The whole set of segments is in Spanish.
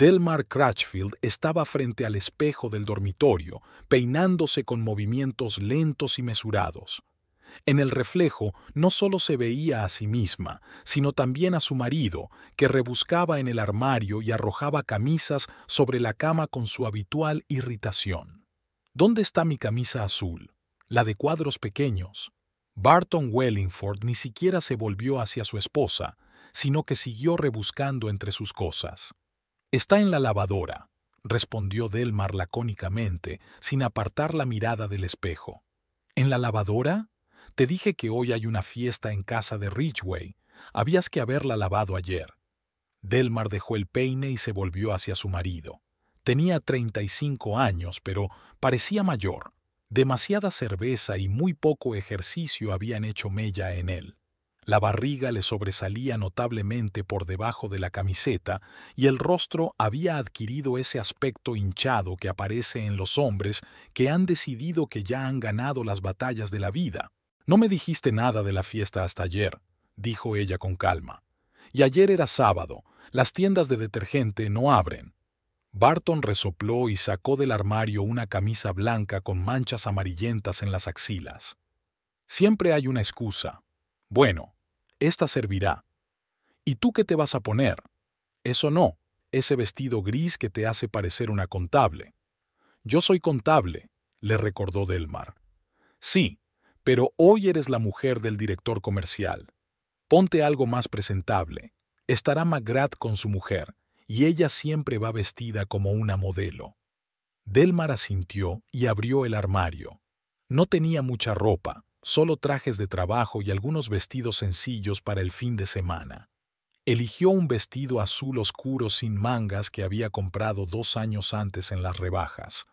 Delmar Crutchfield estaba frente al espejo del dormitorio, peinándose con movimientos lentos y mesurados. En el reflejo no solo se veía a sí misma, sino también a su marido, que rebuscaba en el armario y arrojaba camisas sobre la cama con su habitual irritación. ¿Dónde está mi camisa azul? La de cuadros pequeños. Barton Wellingford ni siquiera se volvió hacia su esposa, sino que siguió rebuscando entre sus cosas. «Está en la lavadora», respondió Delmar lacónicamente, sin apartar la mirada del espejo. «¿En la lavadora? Te dije que hoy hay una fiesta en casa de Ridgway. Habías que haberla lavado ayer». Delmar dejó el peine y se volvió hacia su marido. Tenía 35 años, pero parecía mayor. Demasiada cerveza y muy poco ejercicio habían hecho mella en él. La barriga le sobresalía notablemente por debajo de la camiseta y el rostro había adquirido ese aspecto hinchado que aparece en los hombres que han decidido que ya han ganado las batallas de la vida. «No me dijiste nada de la fiesta hasta ayer», dijo ella con calma. «Y ayer era sábado. Las tiendas de detergente no abren». Barton resopló y sacó del armario una camisa blanca con manchas amarillentas en las axilas. «Siempre hay una excusa. Bueno, esta servirá. ¿Y tú qué te vas a poner? Eso no, ese vestido gris que te hace parecer una contable». «Yo soy contable», le recordó Delmar. «Sí, pero hoy eres la mujer del director comercial. Ponte algo más presentable. Estará McGrath con su mujer, y ella siempre va vestida como una modelo». Delmar asintió y abrió el armario. No tenía mucha ropa, solo trajes de trabajo y algunos vestidos sencillos para el fin de semana. Eligió un vestido azul oscuro sin mangas que había comprado 2 años antes en las rebajas.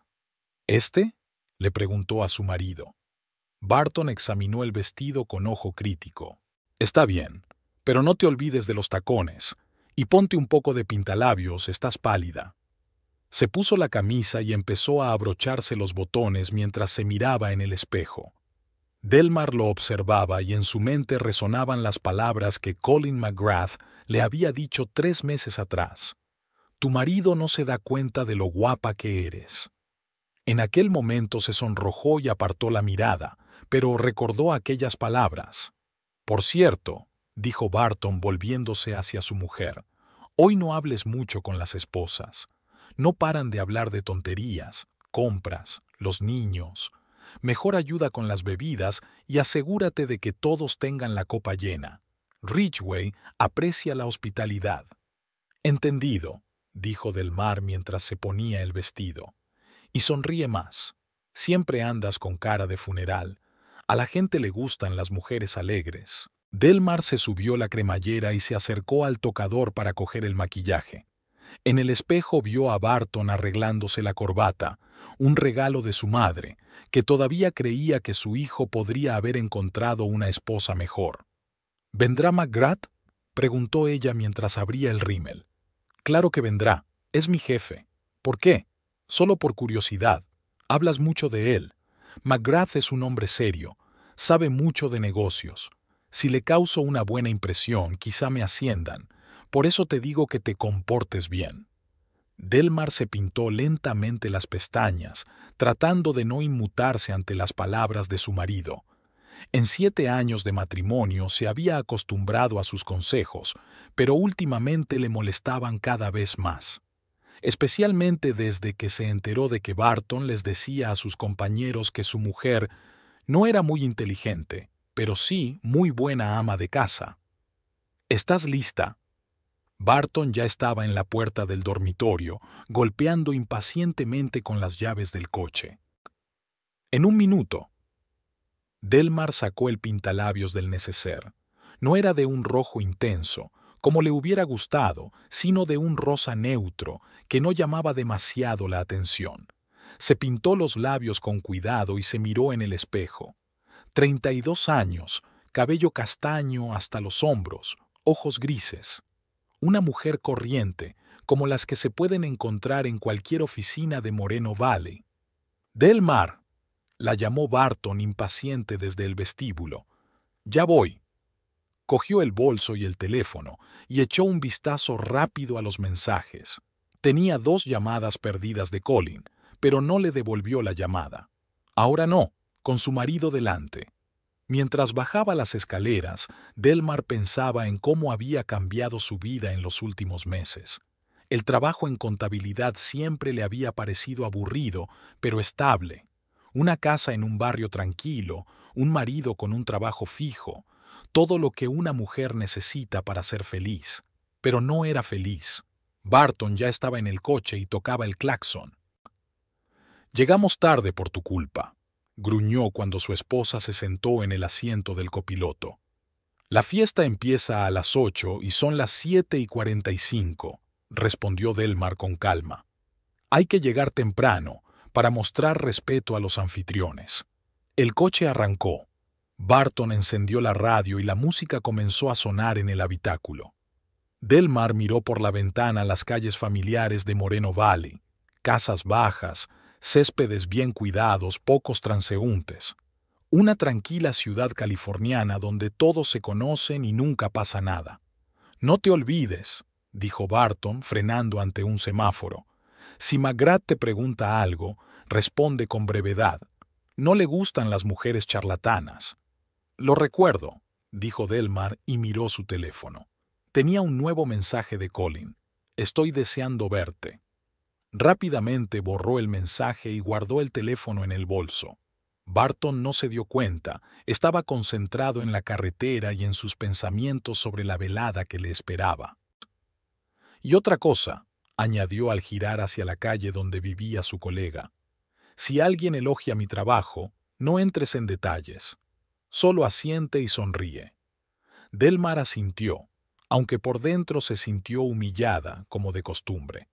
«¿Este?», le preguntó a su marido. Barton examinó el vestido con ojo crítico. «Está bien, pero no te olvides de los tacones. Y ponte un poco de pintalabios, estás pálida». Se puso la camisa y empezó a abrocharse los botones mientras se miraba en el espejo. Delmar lo observaba y en su mente resonaban las palabras que Colin McGrath le había dicho 3 meses atrás. «Tu marido no se da cuenta de lo guapa que eres». En aquel momento se sonrojó y apartó la mirada, pero recordó aquellas palabras. «Por cierto», dijo Barton volviéndose hacia su mujer, «hoy no hables mucho con las esposas. No paran de hablar de tonterías, compras, los niños. Mejor ayuda con las bebidas y asegúrate de que todos tengan la copa llena. Ridgway aprecia la hospitalidad». «Entendido», dijo Delmar mientras se ponía el vestido. «Y sonríe más. Siempre andas con cara de funeral. A la gente le gustan las mujeres alegres». Delmar se subió la cremallera y se acercó al tocador para coger el maquillaje. En el espejo vio a Barton arreglándose la corbata, un regalo de su madre, que todavía creía que su hijo podría haber encontrado una esposa mejor. «¿Vendrá McGrath?», preguntó ella mientras abría el rímel. «Claro que vendrá. Es mi jefe». «¿Por qué?». «Solo por curiosidad. Hablas mucho de él. McGrath es un hombre serio. Sabe mucho de negocios. Si le causo una buena impresión, quizá me asciendan. Por eso te digo que te comportes bien». Delmar se pintó lentamente las pestañas, tratando de no inmutarse ante las palabras de su marido. En 7 años de matrimonio se había acostumbrado a sus consejos, pero últimamente le molestaban cada vez más. Especialmente desde que se enteró de que Barton les decía a sus compañeros que su mujer no era muy inteligente, pero sí muy buena ama de casa. «¿Estás lista?». Barton ya estaba en la puerta del dormitorio, golpeando impacientemente con las llaves del coche. «En 1 minuto». Delmar sacó el pintalabios del neceser. No era de un rojo intenso, como le hubiera gustado, sino de un rosa neutro, que no llamaba demasiado la atención. Se pintó los labios con cuidado y se miró en el espejo. 32 años, cabello castaño hasta los hombros, ojos grises. Una mujer corriente, como las que se pueden encontrar en cualquier oficina de Moreno Valley. «Delmar», la llamó Barton impaciente desde el vestíbulo. «Ya voy». Cogió el bolso y el teléfono y echó un vistazo rápido a los mensajes. Tenía 2 llamadas perdidas de Colin, pero no le devolvió la llamada. Ahora no, con su marido delante. Mientras bajaba las escaleras, Delmar pensaba en cómo había cambiado su vida en los últimos meses. El trabajo en contabilidad siempre le había parecido aburrido, pero estable. Una casa en un barrio tranquilo, un marido con un trabajo fijo, todo lo que una mujer necesita para ser feliz. Pero no era feliz. Barton ya estaba en el coche y tocaba el claxon. «Llegamos tarde por tu culpa», gruñó cuando su esposa se sentó en el asiento del copiloto. «La fiesta empieza a las 8 y son las 7:45», respondió Delmar con calma. «Hay que llegar temprano para mostrar respeto a los anfitriones». El coche arrancó. Barton encendió la radio y la música comenzó a sonar en el habitáculo. Delmar miró por la ventana las calles familiares de Moreno Valley, casas bajas, céspedes bien cuidados, pocos transeúntes. Una tranquila ciudad californiana donde todos se conocen y nunca pasa nada. «No te olvides», dijo Barton, frenando ante un semáforo. «Si McGrath te pregunta algo, responde con brevedad. No le gustan las mujeres charlatanas». «Lo recuerdo», dijo Delmar y miró su teléfono. Tenía un nuevo mensaje de Colin. «Estoy deseando verte». Rápidamente borró el mensaje y guardó el teléfono en el bolso. Barton no se dio cuenta, estaba concentrado en la carretera y en sus pensamientos sobre la velada que le esperaba. «Y otra cosa», añadió al girar hacia la calle donde vivía su colega. «Si alguien elogia mi trabajo, no entres en detalles. Solo asiente y sonríe». Delmar asintió, aunque por dentro se sintió humillada, como de costumbre.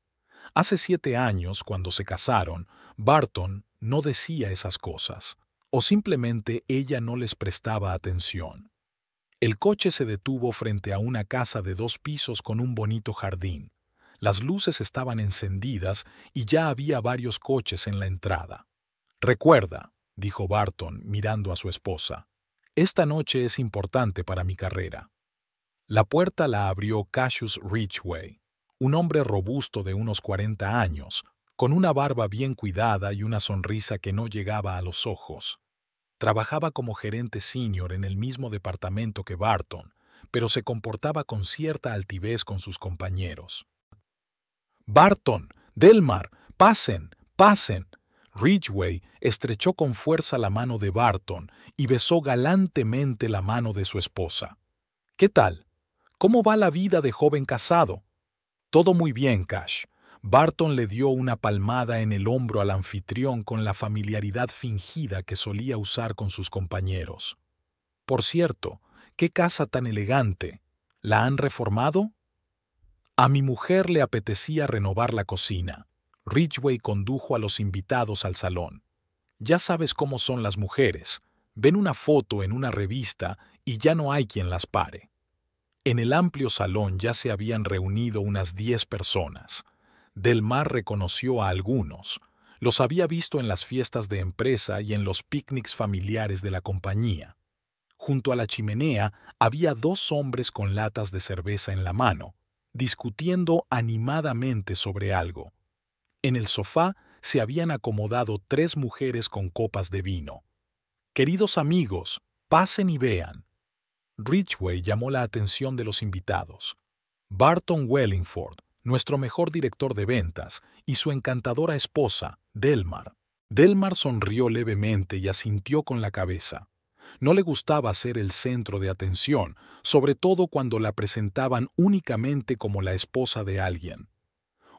Hace 7 años, cuando se casaron, Barton no decía esas cosas, o simplemente ella no les prestaba atención. El coche se detuvo frente a una casa de 2 pisos con un bonito jardín. Las luces estaban encendidas y ya había varios coches en la entrada. «Recuerda», dijo Barton mirando a su esposa, «esta noche es importante para mi carrera». La puerta la abrió Cassius Ridgway, un hombre robusto de unos 40 años, con una barba bien cuidada y una sonrisa que no llegaba a los ojos. Trabajaba como gerente senior en el mismo departamento que Barton, pero se comportaba con cierta altivez con sus compañeros. «Barton, Delmar, pasen, pasen». Ridgway estrechó con fuerza la mano de Barton y besó galantemente la mano de su esposa. «¿Qué tal? ¿Cómo va la vida de joven casado?» «Todo muy bien, Cash». Barton le dio una palmada en el hombro al anfitrión con la familiaridad fingida que solía usar con sus compañeros. «Por cierto, qué casa tan elegante. ¿La han reformado?» «A mi mujer le apetecía renovar la cocina». Ridgway condujo a los invitados al salón. «Ya sabes cómo son las mujeres. Ven una foto en una revista y ya no hay quien las pare». En el amplio salón ya se habían reunido unas 10 personas. Delmar reconoció a algunos. Los había visto en las fiestas de empresa y en los picnics familiares de la compañía. Junto a la chimenea había 2 hombres con latas de cerveza en la mano, discutiendo animadamente sobre algo. En el sofá se habían acomodado 3 mujeres con copas de vino. «Queridos amigos, pasen y vean». Ridgway llamó la atención de los invitados. Barton Wellingford, nuestro mejor director de ventas, y su encantadora esposa, Delmar. Delmar sonrió levemente y asintió con la cabeza. No le gustaba ser el centro de atención, sobre todo cuando la presentaban únicamente como la esposa de alguien.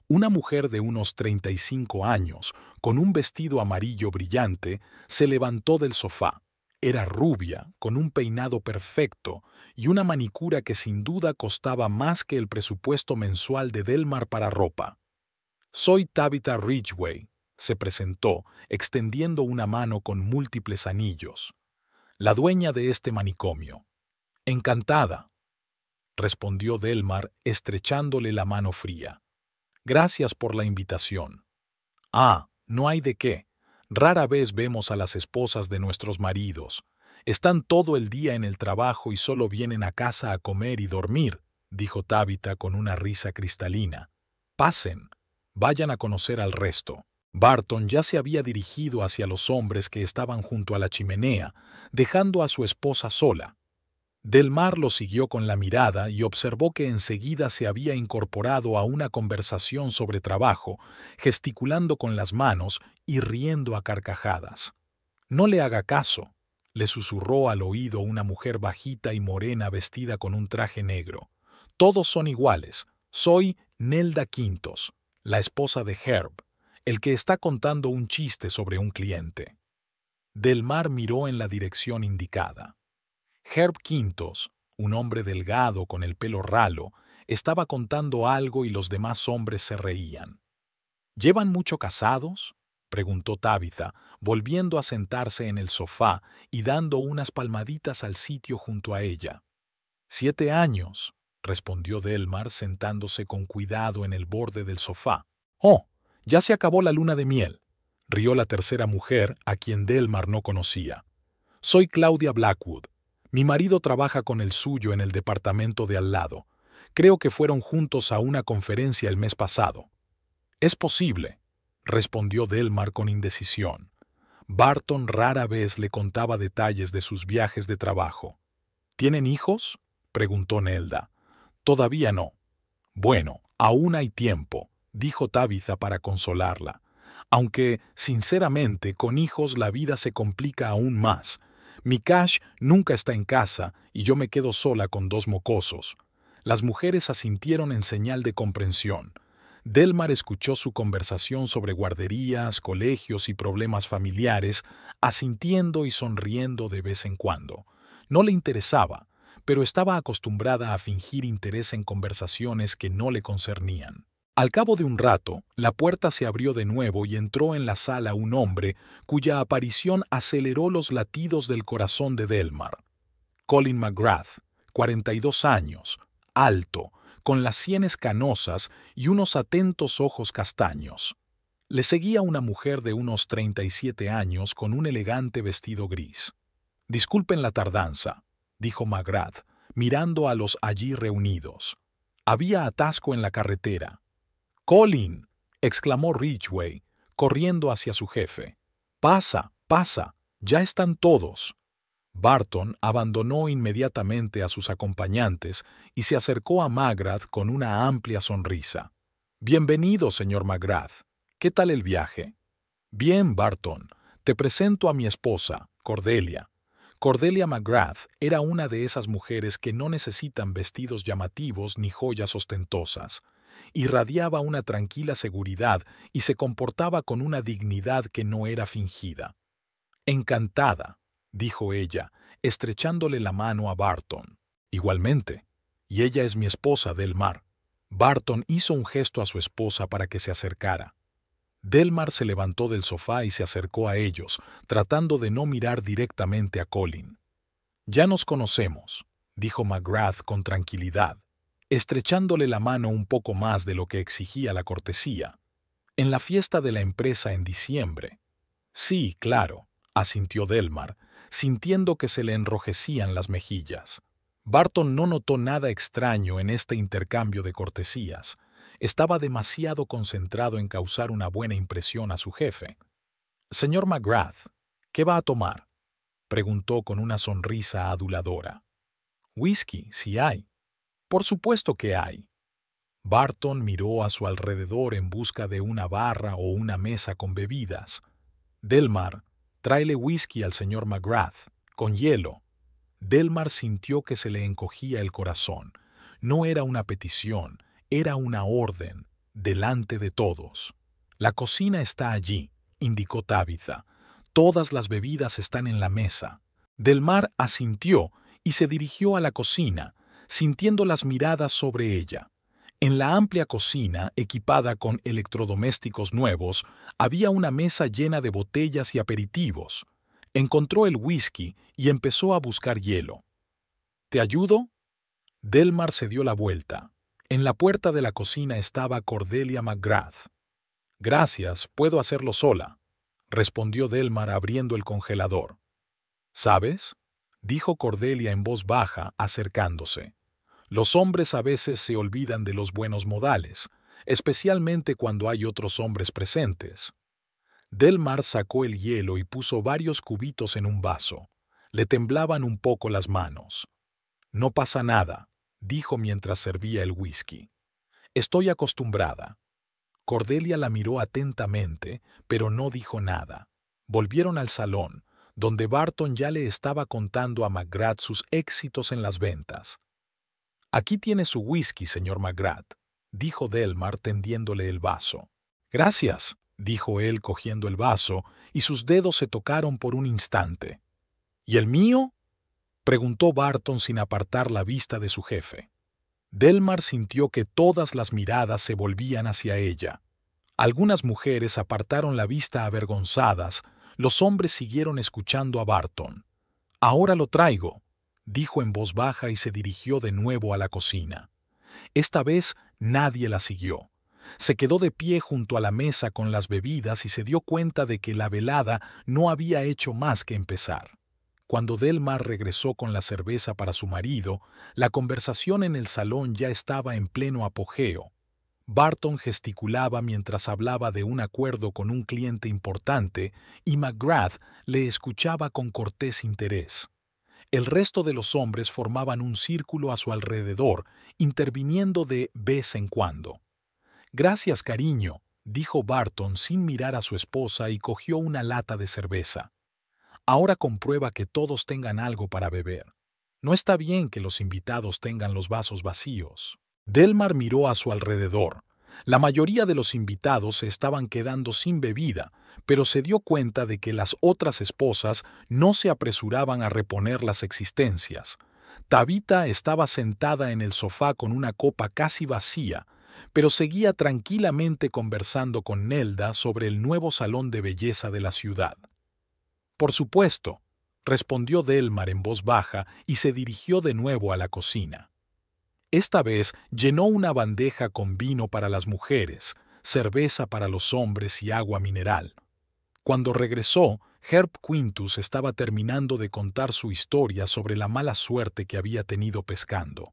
Una mujer de unos 35 años, con un vestido amarillo brillante, se levantó del sofá. Era rubia, con un peinado perfecto y una manicura que sin duda costaba más que el presupuesto mensual de Delmar para ropa. «Soy Tabitha Ridgway», se presentó, extendiendo una mano con múltiples anillos. «La dueña de este manicomio». «Encantada», respondió Delmar, estrechándole la mano fría. «Gracias por la invitación». «Ah, no hay de qué. Rara vez vemos a las esposas de nuestros maridos. Están todo el día en el trabajo y solo vienen a casa a comer y dormir», dijo Tabitha con una risa cristalina. «Pasen». Vayan a conocer al resto. Barton ya se había dirigido hacia los hombres que estaban junto a la chimenea, dejando a su esposa sola. Delmar lo siguió con la mirada y observó que enseguida se había incorporado a una conversación sobre trabajo, gesticulando con las manos y riendo a carcajadas. «No le haga caso», le susurró al oído una mujer bajita y morena vestida con un traje negro. «Todos son iguales. Soy Nelda Quintos, la esposa de Herb, el que está contando un chiste sobre un cliente». Delmar miró en la dirección indicada. Herb Quintos, un hombre delgado con el pelo ralo, estaba contando algo y los demás hombres se reían. «¿Llevan mucho casados?», preguntó Tabitha, volviendo a sentarse en el sofá y dando unas palmaditas al sitio junto a ella. «7 años», respondió Delmar sentándose con cuidado en el borde del sofá. «Oh, ya se acabó la luna de miel», rió la tercera mujer, a quien Delmar no conocía. «Soy Claudia Blackwood. Mi marido trabaja con el suyo en el departamento de al lado. Creo que fueron juntos a una conferencia el mes pasado». «Es posible», respondió Delmar con indecisión. Barton rara vez le contaba detalles de sus viajes de trabajo. «¿Tienen hijos?», preguntó Nelda. «Todavía no». «Bueno, aún hay tiempo», dijo Tabitha para consolarla. «Aunque, sinceramente, con hijos la vida se complica aún más. Mi Cash nunca está en casa y yo me quedo sola con 2 mocosos». Las mujeres asintieron en señal de comprensión. Delmar escuchó su conversación sobre guarderías, colegios y problemas familiares, asintiendo y sonriendo de vez en cuando. No le interesaba, pero estaba acostumbrada a fingir interés en conversaciones que no le concernían. Al cabo de un rato, la puerta se abrió de nuevo y entró en la sala un hombre cuya aparición aceleró los latidos del corazón de Delmar. Colin McGrath, 42 años, alto, con las sienes canosas y unos atentos ojos castaños. Le seguía una mujer de unos 37 años con un elegante vestido gris. «Disculpen la tardanza», dijo McGrath, mirando a los allí reunidos. «Había atasco en la carretera». «Colin», exclamó Ridgway, corriendo hacia su jefe. «Pasa, pasa, ya están todos». Barton abandonó inmediatamente a sus acompañantes y se acercó a McGrath con una amplia sonrisa. «Bienvenido, señor McGrath. ¿Qué tal el viaje?» «Bien, Barton. Te presento a mi esposa, Cordelia». Cordelia McGrath era una de esas mujeres que no necesitan vestidos llamativos ni joyas ostentosas. Irradiaba una tranquila seguridad y se comportaba con una dignidad que no era fingida. «Encantada», dijo ella, estrechándole la mano a Barton. «Igualmente. Y ella es mi esposa, Delmar». Barton hizo un gesto a su esposa para que se acercara. Delmar se levantó del sofá y se acercó a ellos, tratando de no mirar directamente a Colin. «Ya nos conocemos», dijo McGrath con tranquilidad, estrechándole la mano un poco más de lo que exigía la cortesía. «En la fiesta de la empresa en diciembre». «Sí, claro», asintió Delmar, sintiendo que se le enrojecían las mejillas. Barton no notó nada extraño en este intercambio de cortesías. Estaba demasiado concentrado en causar una buena impresión a su jefe. «Señor McGrath, ¿qué va a tomar?», preguntó con una sonrisa aduladora. «Whisky, si hay». «Por supuesto que hay». Barton miró a su alrededor en busca de una barra o una mesa con bebidas. «Delmar, tráele whisky al señor McGrath, con hielo». Delmar sintió que se le encogía el corazón. No era una petición, era una orden, delante de todos. «La cocina está allí», indicó Tabitha. «Todas las bebidas están en la mesa». Delmar asintió y se dirigió a la cocina, sintiendo las miradas sobre ella. En la amplia cocina, equipada con electrodomésticos nuevos, había una mesa llena de botellas y aperitivos. Encontró el whisky y empezó a buscar hielo. «¿Te ayudo?». Delmar se dio la vuelta. En la puerta de la cocina estaba Cordelia McGrath. «Gracias, puedo hacerlo sola», respondió Delmar abriendo el congelador. «¿Sabes?», dijo Cordelia en voz baja, acercándose. «Los hombres a veces se olvidan de los buenos modales. especialmente cuando hay otros hombres presentes. Delmar sacó el hielo y puso varios cubitos en un vaso. Le temblaban un poco las manos. «No pasa nada», dijo mientras servía el whisky. «Estoy acostumbrada». Cordelia la miró atentamente, pero no dijo nada. Volvieron al salón, donde Barton ya le estaba contando a McGrath sus éxitos en las ventas. «Aquí tiene su whisky, señor McGrath», dijo Delmar tendiéndole el vaso. «Gracias», dijo él cogiendo el vaso, y sus dedos se tocaron por un instante. «¿Y el mío?», preguntó Barton sin apartar la vista de su jefe. Delmar sintió que todas las miradas se volvían hacia ella. Algunas mujeres apartaron la vista avergonzadas, los hombres siguieron escuchando a Barton. «Ahora lo traigo», dijo en voz baja y se dirigió de nuevo a la cocina. Esta vez nadie la siguió. Se quedó de pie junto a la mesa con las bebidas y se dio cuenta de que la velada no había hecho más que empezar. Cuando Delmar regresó con la cerveza para su marido, la conversación en el salón ya estaba en pleno apogeo. Barton gesticulaba mientras hablaba de un acuerdo con un cliente importante y McGrath le escuchaba con cortés interés. El resto de los hombres formaban un círculo a su alrededor, interviniendo de vez en cuando. «Gracias, cariño», dijo Barton sin mirar a su esposa y cogió una lata de cerveza. «Ahora comprueba que todos tengan algo para beber. No está bien que los invitados tengan los vasos vacíos». Delmar miró a su alrededor. La mayoría de los invitados se estaban quedando sin bebida, pero se dio cuenta de que las otras esposas no se apresuraban a reponer las existencias. Tabitha estaba sentada en el sofá con una copa casi vacía, pero seguía tranquilamente conversando con Nelda sobre el nuevo salón de belleza de la ciudad. «Por supuesto», respondió Delmar en voz baja y se dirigió de nuevo a la cocina. Esta vez llenó una bandeja con vino para las mujeres, cerveza para los hombres y agua mineral. Cuando regresó, Herb Quintus estaba terminando de contar su historia sobre la mala suerte que había tenido pescando.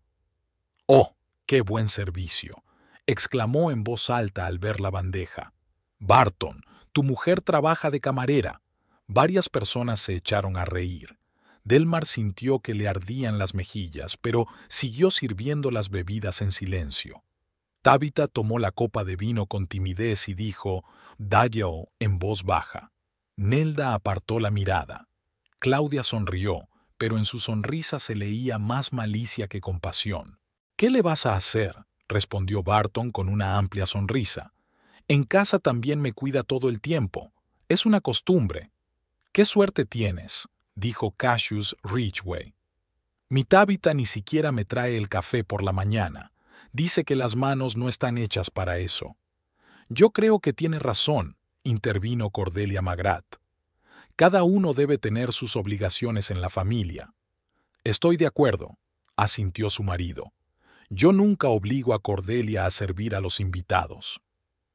«¡Oh, qué buen servicio!», exclamó en voz alta al ver la bandeja. «Barton, tu mujer trabaja de camarera». Varias personas se echaron a reír. Delmar sintió que le ardían las mejillas, pero siguió sirviendo las bebidas en silencio. Tabitha tomó la copa de vino con timidez y dijo «Dallo» en voz baja. Nelda apartó la mirada. Claudia sonrió, pero en su sonrisa se leía más malicia que compasión. «¿Qué le vas a hacer?», respondió Barton con una amplia sonrisa. «En casa también me cuida todo el tiempo. Es una costumbre». «¡Qué suerte tienes!», dijo Cassius Ridgway. «Mi Tabitha ni siquiera me trae el café por la mañana. Dice que las manos no están hechas para eso». «Yo creo que tiene razón», intervino Cordelia McGrath. «Cada uno debe tener sus obligaciones en la familia». «Estoy de acuerdo», asintió su marido. «Yo nunca obligo a Cordelia a servir a los invitados».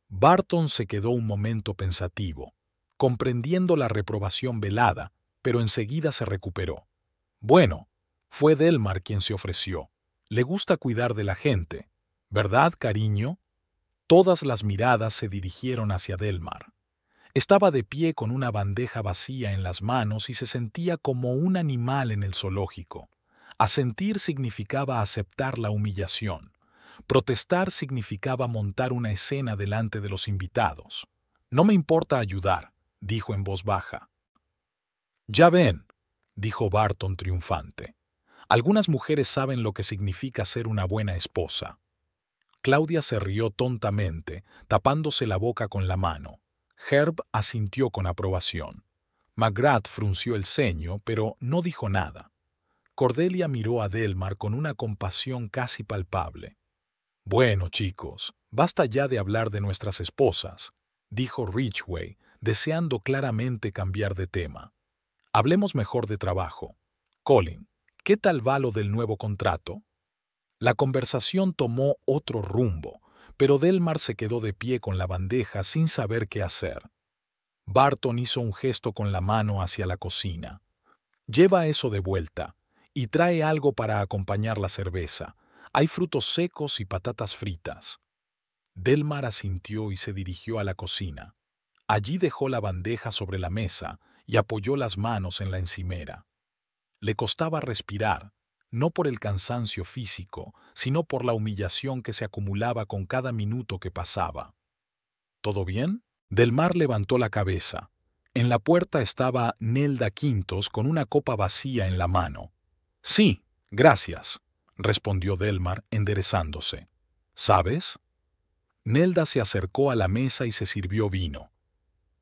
Barton se quedó un momento pensativo, comprendiendo la reprobación velada, pero enseguida se recuperó. «Bueno, fue Delmar quien se ofreció. Le gusta cuidar de la gente, ¿verdad, cariño?». Todas las miradas se dirigieron hacia Delmar. Estaba de pie con una bandeja vacía en las manos y se sentía como un animal en el zoológico. Asentir significaba aceptar la humillación. Protestar significaba montar una escena delante de los invitados. «No me importa ayudar», dijo en voz baja. «Ya ven», dijo Barton triunfante. «Algunas mujeres saben lo que significa ser una buena esposa». Claudia se rió tontamente, tapándose la boca con la mano. Herb asintió con aprobación. McGrath frunció el ceño, pero no dijo nada. Cordelia miró a Delmar con una compasión casi palpable. «Bueno, chicos, basta ya de hablar de nuestras esposas», dijo Ridgway, deseando claramente cambiar de tema. «Hablemos mejor de trabajo. Colin, ¿qué tal va lo del nuevo contrato?». La conversación tomó otro rumbo, pero Delmar se quedó de pie con la bandeja sin saber qué hacer. Barton hizo un gesto con la mano hacia la cocina. «Lleva eso de vuelta y trae algo para acompañar la cerveza. Hay frutos secos y patatas fritas». Delmar asintió y se dirigió a la cocina. Allí dejó la bandeja sobre la mesa y apoyó las manos en la encimera. Le costaba respirar, no por el cansancio físico, sino por la humillación que se acumulaba con cada minuto que pasaba. ¿Todo bien? Delmar levantó la cabeza. En la puerta estaba Nelda Quintos con una copa vacía en la mano. Sí, gracias, respondió Delmar enderezándose. ¿Sabes? Nelda se acercó a la mesa y se sirvió vino.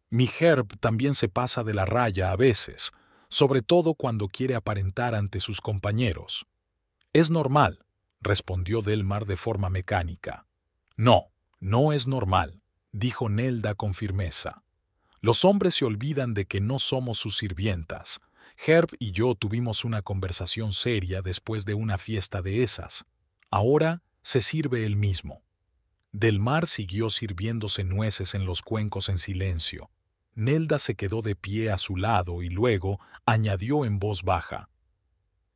Mi Herb también se pasa de la raya a veces, sobre todo cuando quiere aparentar ante sus compañeros. Es normal, respondió Delmar de forma mecánica. No, no es normal, dijo Nelda con firmeza. Los hombres se olvidan de que no somos sus sirvientas. Herb y yo tuvimos una conversación seria después de una fiesta de esas. Ahora se sirve él mismo. Delmar siguió sirviéndose nueces en los cuencos en silencio. Nelda se quedó de pie a su lado y luego añadió en voz baja.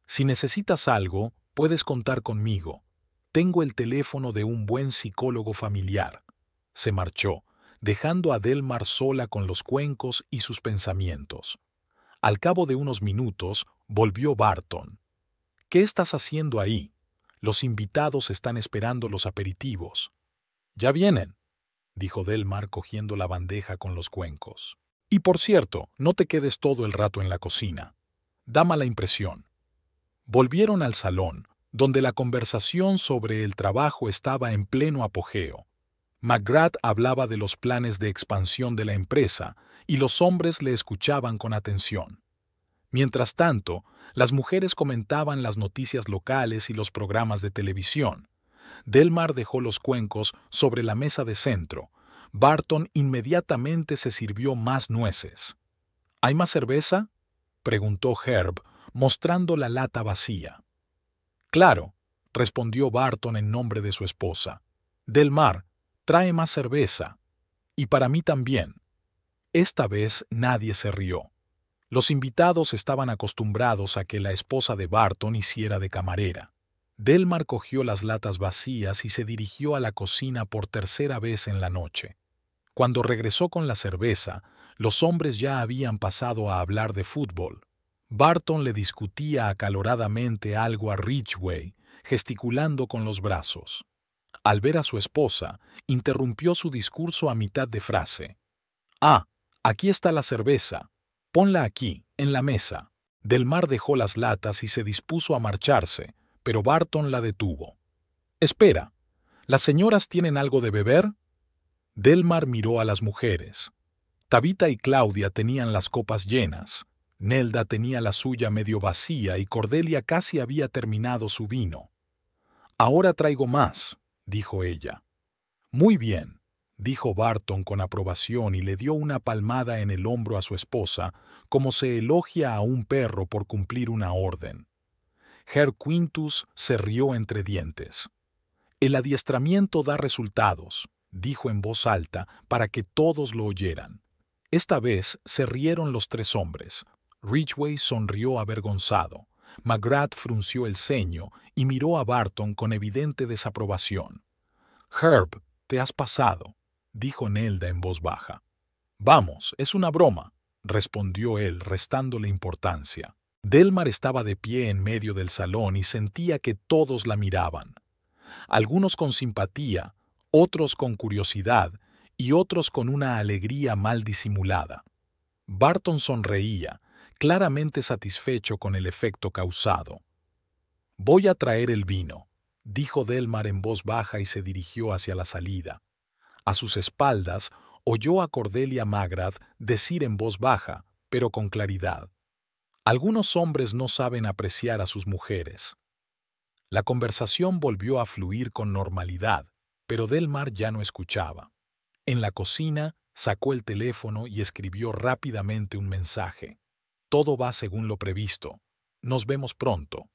Si necesitas algo, puedes contar conmigo. Tengo el teléfono de un buen psicólogo familiar. Se marchó, dejando a Delmar sola con los cuencos y sus pensamientos. Al cabo de unos minutos, volvió Barton. ¿Qué estás haciendo ahí? Los invitados están esperando los aperitivos. Ya vienen, dijo Delmar cogiendo la bandeja con los cuencos. Y por cierto, no te quedes todo el rato en la cocina. Da mala impresión. Volvieron al salón, donde la conversación sobre el trabajo estaba en pleno apogeo. McGrath hablaba de los planes de expansión de la empresa y los hombres le escuchaban con atención. Mientras tanto, las mujeres comentaban las noticias locales y los programas de televisión. Delmar dejó los cuencos sobre la mesa de centro. Barton inmediatamente se sirvió más nueces. ¿Hay más cerveza?, preguntó Herb, mostrando la lata vacía. Claro, respondió Barton en nombre de su esposa. Delmar, trae más cerveza. Y para mí también. Esta vez nadie se rió. Los invitados estaban acostumbrados a que la esposa de Barton hiciera de camarera. Delmar cogió las latas vacías y se dirigió a la cocina por tercera vez en la noche. Cuando regresó con la cerveza, los hombres ya habían pasado a hablar de fútbol. Barton le discutía acaloradamente algo a Ridgway, gesticulando con los brazos. Al ver a su esposa, interrumpió su discurso a mitad de frase. «Ah, aquí está la cerveza. Ponla aquí, en la mesa». Delmar dejó las latas y se dispuso a marcharse, pero Barton la detuvo. «Espera, ¿las señoras tienen algo de beber?» Delmar miró a las mujeres. Tabitha y Claudia tenían las copas llenas. Nelda tenía la suya medio vacía y Cordelia casi había terminado su vino. «Ahora traigo más», dijo ella. «Muy bien», dijo Barton con aprobación y le dio una palmada en el hombro a su esposa, como se elogia a un perro por cumplir una orden. Herr Quintus se rió entre dientes. «El adiestramiento da resultados», dijo en voz alta para que todos lo oyeran. Esta vez se rieron los tres hombres. Ridgway sonrió avergonzado. McGrath frunció el ceño y miró a Barton con evidente desaprobación. «Herb, te has pasado», dijo Nelda en voz baja. «Vamos, es una broma», respondió él, restándole importancia. Delmar estaba de pie en medio del salón y sentía que todos la miraban. Algunos con simpatía, otros con curiosidad y otros con una alegría mal disimulada. Barton sonreía, claramente satisfecho con el efecto causado. «Voy a traer el vino», dijo Delmar en voz baja y se dirigió hacia la salida. A sus espaldas oyó a Cordelia McGrath decir en voz baja, pero con claridad: «Algunos hombres no saben apreciar a sus mujeres». La conversación volvió a fluir con normalidad, pero Delmar ya no escuchaba. En la cocina sacó el teléfono y escribió rápidamente un mensaje. «Todo va según lo previsto. Nos vemos pronto».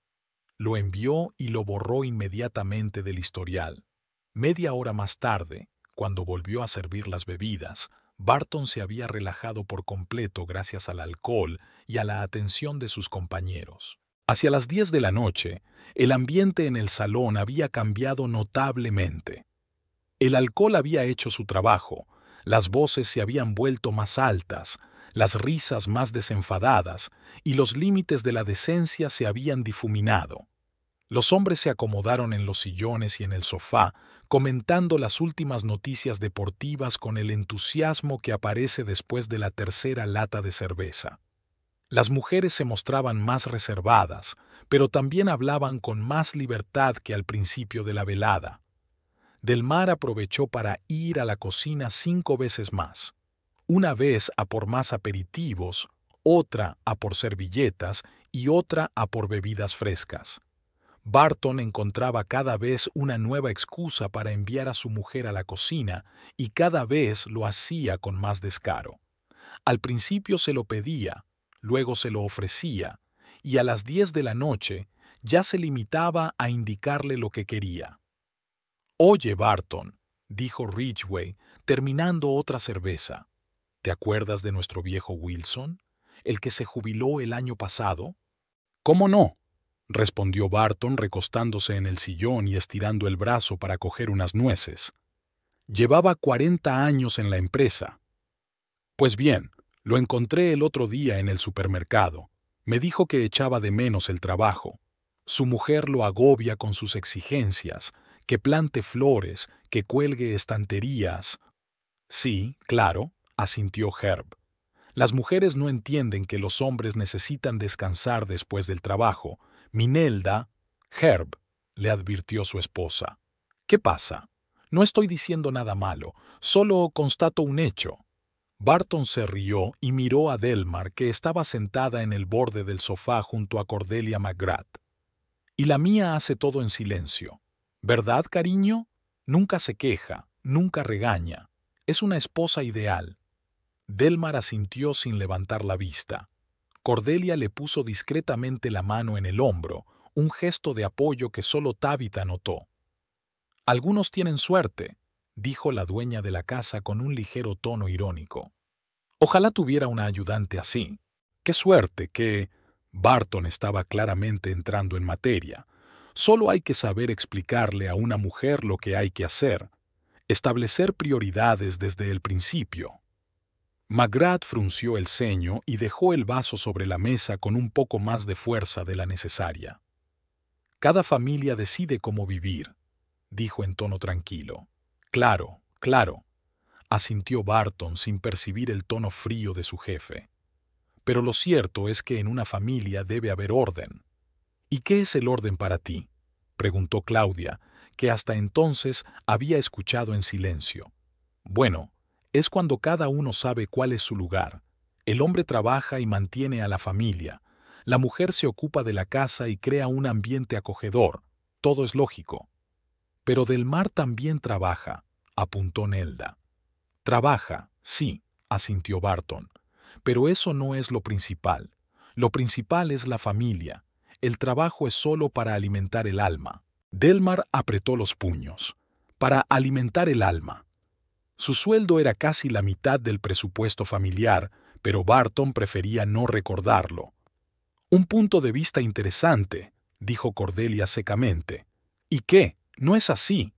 Lo envió y lo borró inmediatamente del historial. Media hora más tarde, cuando volvió a servir las bebidas, Barton se había relajado por completo gracias al alcohol y a la atención de sus compañeros. Hacia las 10 de la noche, el ambiente en el salón había cambiado notablemente. El alcohol había hecho su trabajo, las voces se habían vuelto más altas, las risas más desenfadadas, y los límites de la decencia se habían difuminado. Los hombres se acomodaron en los sillones y en el sofá, comentando las últimas noticias deportivas con el entusiasmo que aparece después de la tercera lata de cerveza. Las mujeres se mostraban más reservadas, pero también hablaban con más libertad que al principio de la velada. Del Mar aprovechó para ir a la cocina 5 veces más. Una vez a por más aperitivos, otra a por servilletas y otra a por bebidas frescas. Barton encontraba cada vez una nueva excusa para enviar a su mujer a la cocina y cada vez lo hacía con más descaro. Al principio se lo pedía, luego se lo ofrecía, y a las 10 de la noche ya se limitaba a indicarle lo que quería. «Oye, Barton», dijo Ridgway, terminando otra cerveza, «¿te acuerdas de nuestro viejo Wilson, el que se jubiló el año pasado?» «¿Cómo no?», respondió Barton recostándose en el sillón y estirando el brazo para coger unas nueces. «Llevaba 40 años en la empresa». «Pues bien, lo encontré el otro día en el supermercado. Me dijo que echaba de menos el trabajo. Su mujer lo agobia con sus exigencias, que plante flores, que cuelgue estanterías». «Sí, claro», asintió Herb. «Las mujeres no entienden que los hombres necesitan descansar después del trabajo. Minelda». «Herb», le advirtió su esposa. «¿Qué pasa? No estoy diciendo nada malo, solo constato un hecho». Barton se rió y miró a Delmar, que estaba sentada en el borde del sofá junto a Cordelia McGrath. «Y la mía hace todo en silencio. ¿Verdad, cariño? Nunca se queja, nunca regaña. Es una esposa ideal». Delmar asintió sin levantar la vista. Cordelia le puso discretamente la mano en el hombro, un gesto de apoyo que solo Tabitha notó. «Algunos tienen suerte», dijo la dueña de la casa con un ligero tono irónico. «Ojalá tuviera una ayudante así. ¡Qué suerte que...» Barton estaba claramente entrando en materia. Solo hay que saber explicarle a una mujer lo que hay que hacer. Establecer prioridades desde el principio. McGrath frunció el ceño y dejó el vaso sobre la mesa con un poco más de fuerza de la necesaria. «Cada familia decide cómo vivir», dijo en tono tranquilo. «Claro, claro», asintió Barton sin percibir el tono frío de su jefe. «Pero lo cierto es que en una familia debe haber orden». «¿Y qué es el orden para ti?», preguntó Claudia, que hasta entonces había escuchado en silencio. «Bueno, es cuando cada uno sabe cuál es su lugar. El hombre trabaja y mantiene a la familia. La mujer se ocupa de la casa y crea un ambiente acogedor. Todo es lógico». «Pero Del Mar también trabaja», apuntó Nelda. «Trabaja, sí», asintió Barton. «Pero eso no es lo principal. Lo principal es la familia. El trabajo es solo para alimentar el alma». Delmar apretó los puños. «Para alimentar el alma». Su sueldo era casi la mitad del presupuesto familiar, pero Barton prefería no recordarlo. «Un punto de vista interesante», dijo Cordelia secamente. «¿Y qué? ¿No es así?»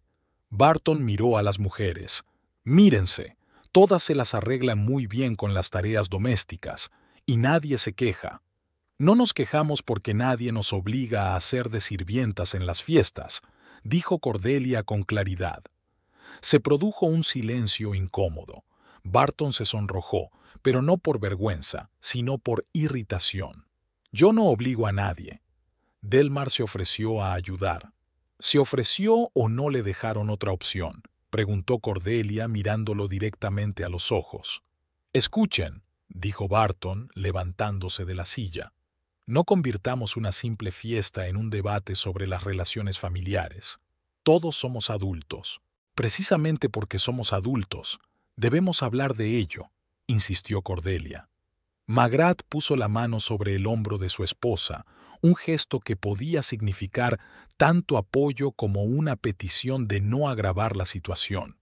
Barton miró a las mujeres. «Mírense, todas se las arreglan muy bien con las tareas domésticas, y nadie se queja. No nos quejamos porque nadie nos obliga a hacer de sirvientas en las fiestas», dijo Cordelia con claridad. Se produjo un silencio incómodo. Barton se sonrojó, pero no por vergüenza, sino por irritación. «Yo no obligo a nadie». Delmar se ofreció a ayudar. «¿Se ofreció o no le dejaron otra opción?», preguntó Cordelia mirándolo directamente a los ojos. «Escuchen», dijo Barton, levantándose de la silla. «No convirtamos una simple fiesta en un debate sobre las relaciones familiares. Todos somos adultos. Precisamente porque somos adultos, debemos hablar de ello», insistió Cordelia. McGrath puso la mano sobre el hombro de su esposa, un gesto que podía significar tanto apoyo como una petición de no agravar la situación.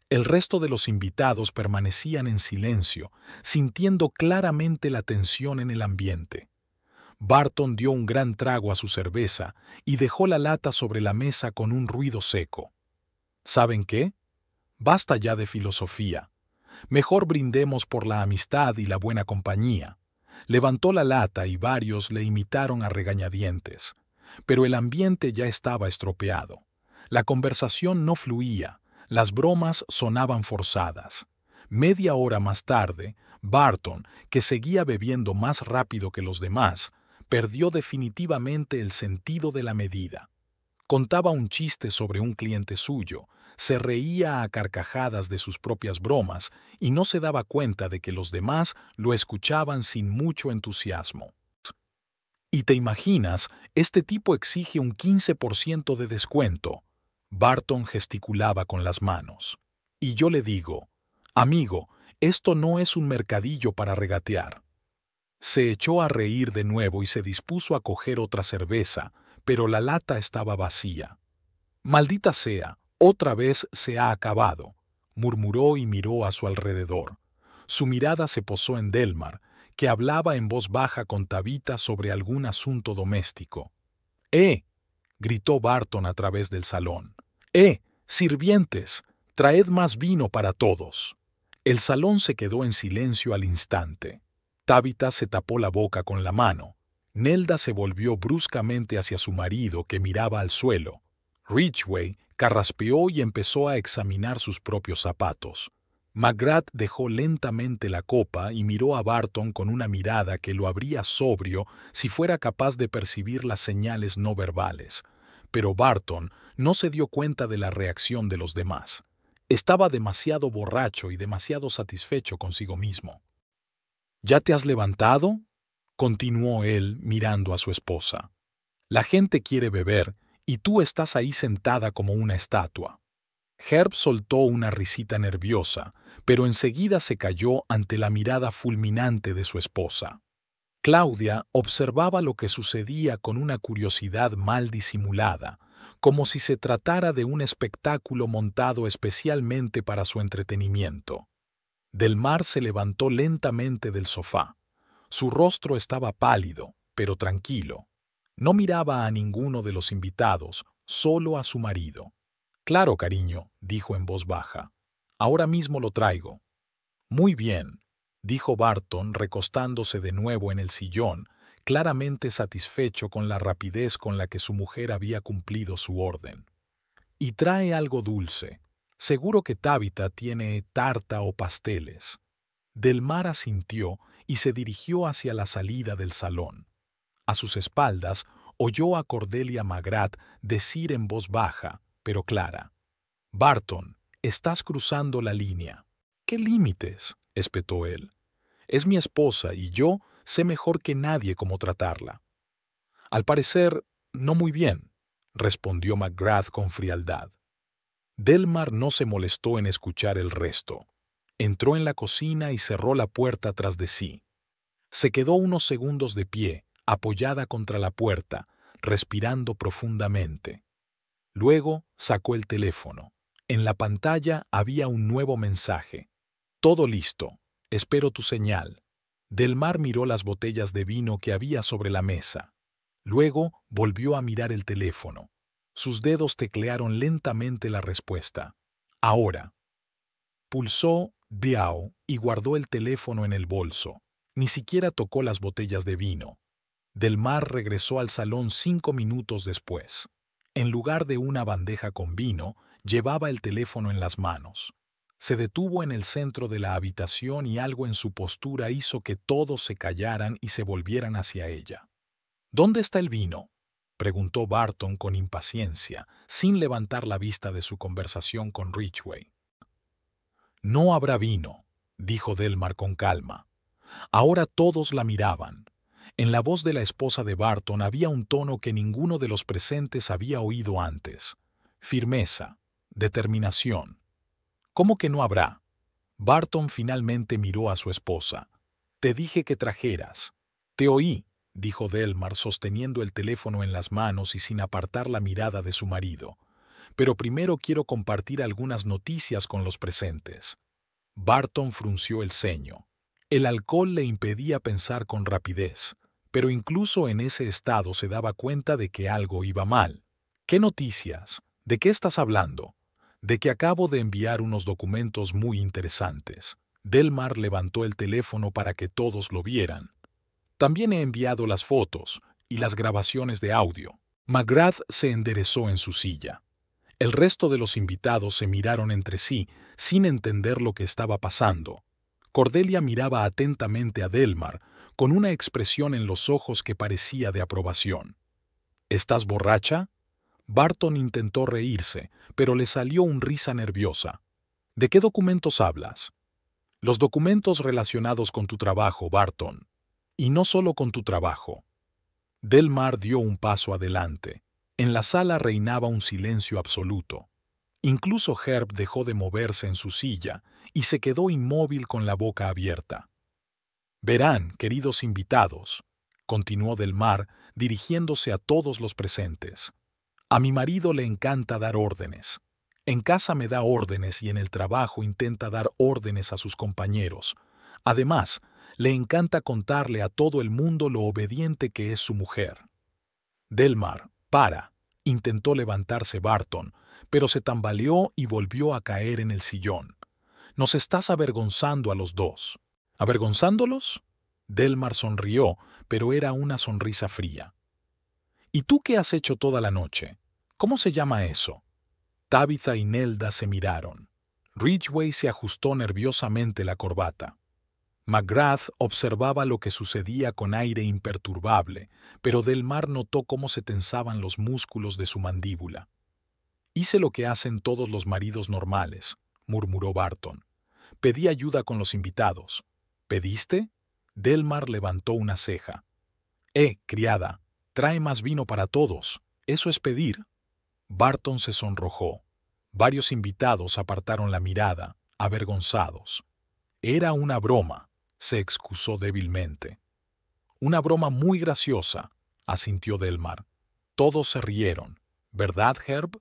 El resto de los invitados permanecían en silencio, sintiendo claramente la tensión en el ambiente. Barton dio un gran trago a su cerveza y dejó la lata sobre la mesa con un ruido seco. «¿Saben qué?», Basta ya de filosofía. Mejor brindemos por la amistad y la buena compañía. Levantó la lata y varios le imitaron a regañadientes. Pero el ambiente ya estaba estropeado. La conversación no fluía, las bromas sonaban forzadas. Media hora más tarde, Barton, que seguía bebiendo más rápido que los demás, perdió definitivamente el sentido de la medida. Contaba un chiste sobre un cliente suyo, se reía a carcajadas de sus propias bromas y no se daba cuenta de que los demás lo escuchaban sin mucho entusiasmo. ¿Y te imaginas? Este tipo exige un 15% de descuento. Barton gesticulaba con las manos. Y yo le digo, amigo, esto no es un mercadillo para regatear. Se echó a reír de nuevo y se dispuso a coger otra cerveza, pero la lata estaba vacía. Maldita sea, otra vez se ha acabado, murmuró y miró a su alrededor. Su mirada se posó en Delmar, que hablaba en voz baja con Tabitha sobre algún asunto doméstico. Gritó Barton a través del salón. Sirvientes, traed más vino para todos. El salón se quedó en silencio al instante. Tabitha se tapó la boca con la mano. Nelda se volvió bruscamente hacia su marido, que miraba al suelo. Ridgway carraspeó y empezó a examinar sus propios zapatos. McGrath dejó lentamente la copa y miró a Barton con una mirada que lo habría sobrio si fuera capaz de percibir las señales no verbales. Pero Barton no se dio cuenta de la reacción de los demás. Estaba demasiado borracho y demasiado satisfecho consigo mismo. ¿Ya te has levantado?, continuó él mirando a su esposa. La gente quiere beber y tú estás ahí sentada como una estatua. Herb soltó una risita nerviosa, pero enseguida se calló ante la mirada fulminante de su esposa. Claudia observaba lo que sucedía con una curiosidad mal disimulada, como si se tratara de un espectáculo montado especialmente para su entretenimiento. Delmar se levantó lentamente del sofá. Su rostro estaba pálido, pero tranquilo. No miraba a ninguno de los invitados, solo a su marido. «Claro, cariño», dijo en voz baja. «Ahora mismo lo traigo». «Muy bien», dijo Barton recostándose de nuevo en el sillón, claramente satisfecho con la rapidez con la que su mujer había cumplido su orden. «Y trae algo dulce. Seguro que Tabitha tiene tarta o pasteles». Delmar asintió y se dirigió hacia la salida del salón. A sus espaldas oyó a Cordelia McGrath decir en voz baja, pero clara: «Barton, estás cruzando la línea». «¿Qué límites?», espetó él. «Es mi esposa y yo sé mejor que nadie cómo tratarla». «Al parecer, no muy bien», respondió McGrath con frialdad. Delmar no se molestó en escuchar el resto. Entró en la cocina y cerró la puerta tras de sí. Se quedó unos segundos de pie, apoyada contra la puerta, respirando profundamente. Luego sacó el teléfono. En la pantalla había un nuevo mensaje. «Todo listo. Espero tu señal». Delmar miró las botellas de vino que había sobre la mesa. Luego volvió a mirar el teléfono. Sus dedos teclearon lentamente la respuesta. «Ahora». Pulsó «Biao» y guardó el teléfono en el bolso. Ni siquiera tocó las botellas de vino. Delmar regresó al salón 5 minutos después. En lugar de una bandeja con vino, llevaba el teléfono en las manos. Se detuvo en el centro de la habitación y algo en su postura hizo que todos se callaran y se volvieran hacia ella. «¿Dónde está el vino?», preguntó Barton con impaciencia, sin levantar la vista de su conversación con Ridgway. «No habrá vino», dijo Delmar con calma. Ahora todos la miraban. En la voz de la esposa de Barton había un tono que ninguno de los presentes había oído antes. Firmeza, determinación. «¿Cómo que no habrá?». Barton finalmente miró a su esposa. «Te dije que trajeras». «Te oí», dijo Delmar sosteniendo el teléfono en las manos y sin apartar la mirada de su marido. «Pero primero quiero compartir algunas noticias con los presentes». Barton frunció el ceño. El alcohol le impedía pensar con rapidez, pero incluso en ese estado se daba cuenta de que algo iba mal. «¿Qué noticias? ¿De qué estás hablando?». De que acabo de enviar unos documentos muy interesantes. Delmar levantó el teléfono para que todos lo vieran. También he enviado las fotos y las grabaciones de audio. McGrath se enderezó en su silla. El resto de los invitados se miraron entre sí sin entender lo que estaba pasando. Cordelia miraba atentamente a Delmar con una expresión en los ojos que parecía de aprobación. ¿Estás borracha? Barton intentó reírse, pero le salió una risa nerviosa. ¿De qué documentos hablas? Los documentos relacionados con tu trabajo, Barton. Y no solo con tu trabajo. Delmar dio un paso adelante. En la sala reinaba un silencio absoluto. Incluso Herb dejó de moverse en su silla y se quedó inmóvil con la boca abierta. Verán, queridos invitados, continuó Delmar, dirigiéndose a todos los presentes. A mi marido le encanta dar órdenes. En casa me da órdenes y en el trabajo intenta dar órdenes a sus compañeros. Además, le encanta contarle a todo el mundo lo obediente que es su mujer. Delmar, para, intentó levantarse Barton, pero se tambaleó y volvió a caer en el sillón. Nos estás avergonzando a los dos. ¿Avergonzándolos? Delmar sonrió, pero era una sonrisa fría. ¿Y tú qué has hecho toda la noche? ¿Cómo se llama eso? Tabitha y Nelda se miraron. Ridgway se ajustó nerviosamente la corbata. McGrath observaba lo que sucedía con aire imperturbable, pero Delmar notó cómo se tensaban los músculos de su mandíbula. «Hice lo que hacen todos los maridos normales», murmuró Barton. «Pedí ayuda con los invitados». «¿Pediste?» Delmar levantó una ceja. Criada, trae más vino para todos. ¿Eso es pedir?» Barton se sonrojó. Varios invitados apartaron la mirada, avergonzados. «Era una broma», se excusó débilmente. «Una broma muy graciosa», asintió Delmar. Todos se rieron. ¿Verdad, Herb?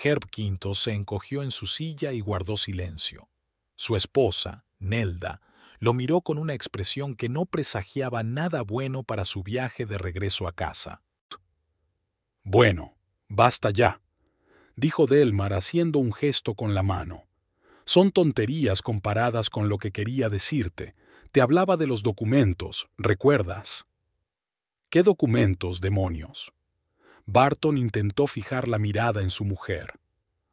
Herb Quinto se encogió en su silla y guardó silencio. Su esposa, Nelda, lo miró con una expresión que no presagiaba nada bueno para su viaje de regreso a casa. «Bueno, basta ya», dijo Delmar haciendo un gesto con la mano. «Son tonterías comparadas con lo que quería decirte. Te hablaba de los documentos, ¿recuerdas?» «¿Qué documentos, demonios?» Barton intentó fijar la mirada en su mujer.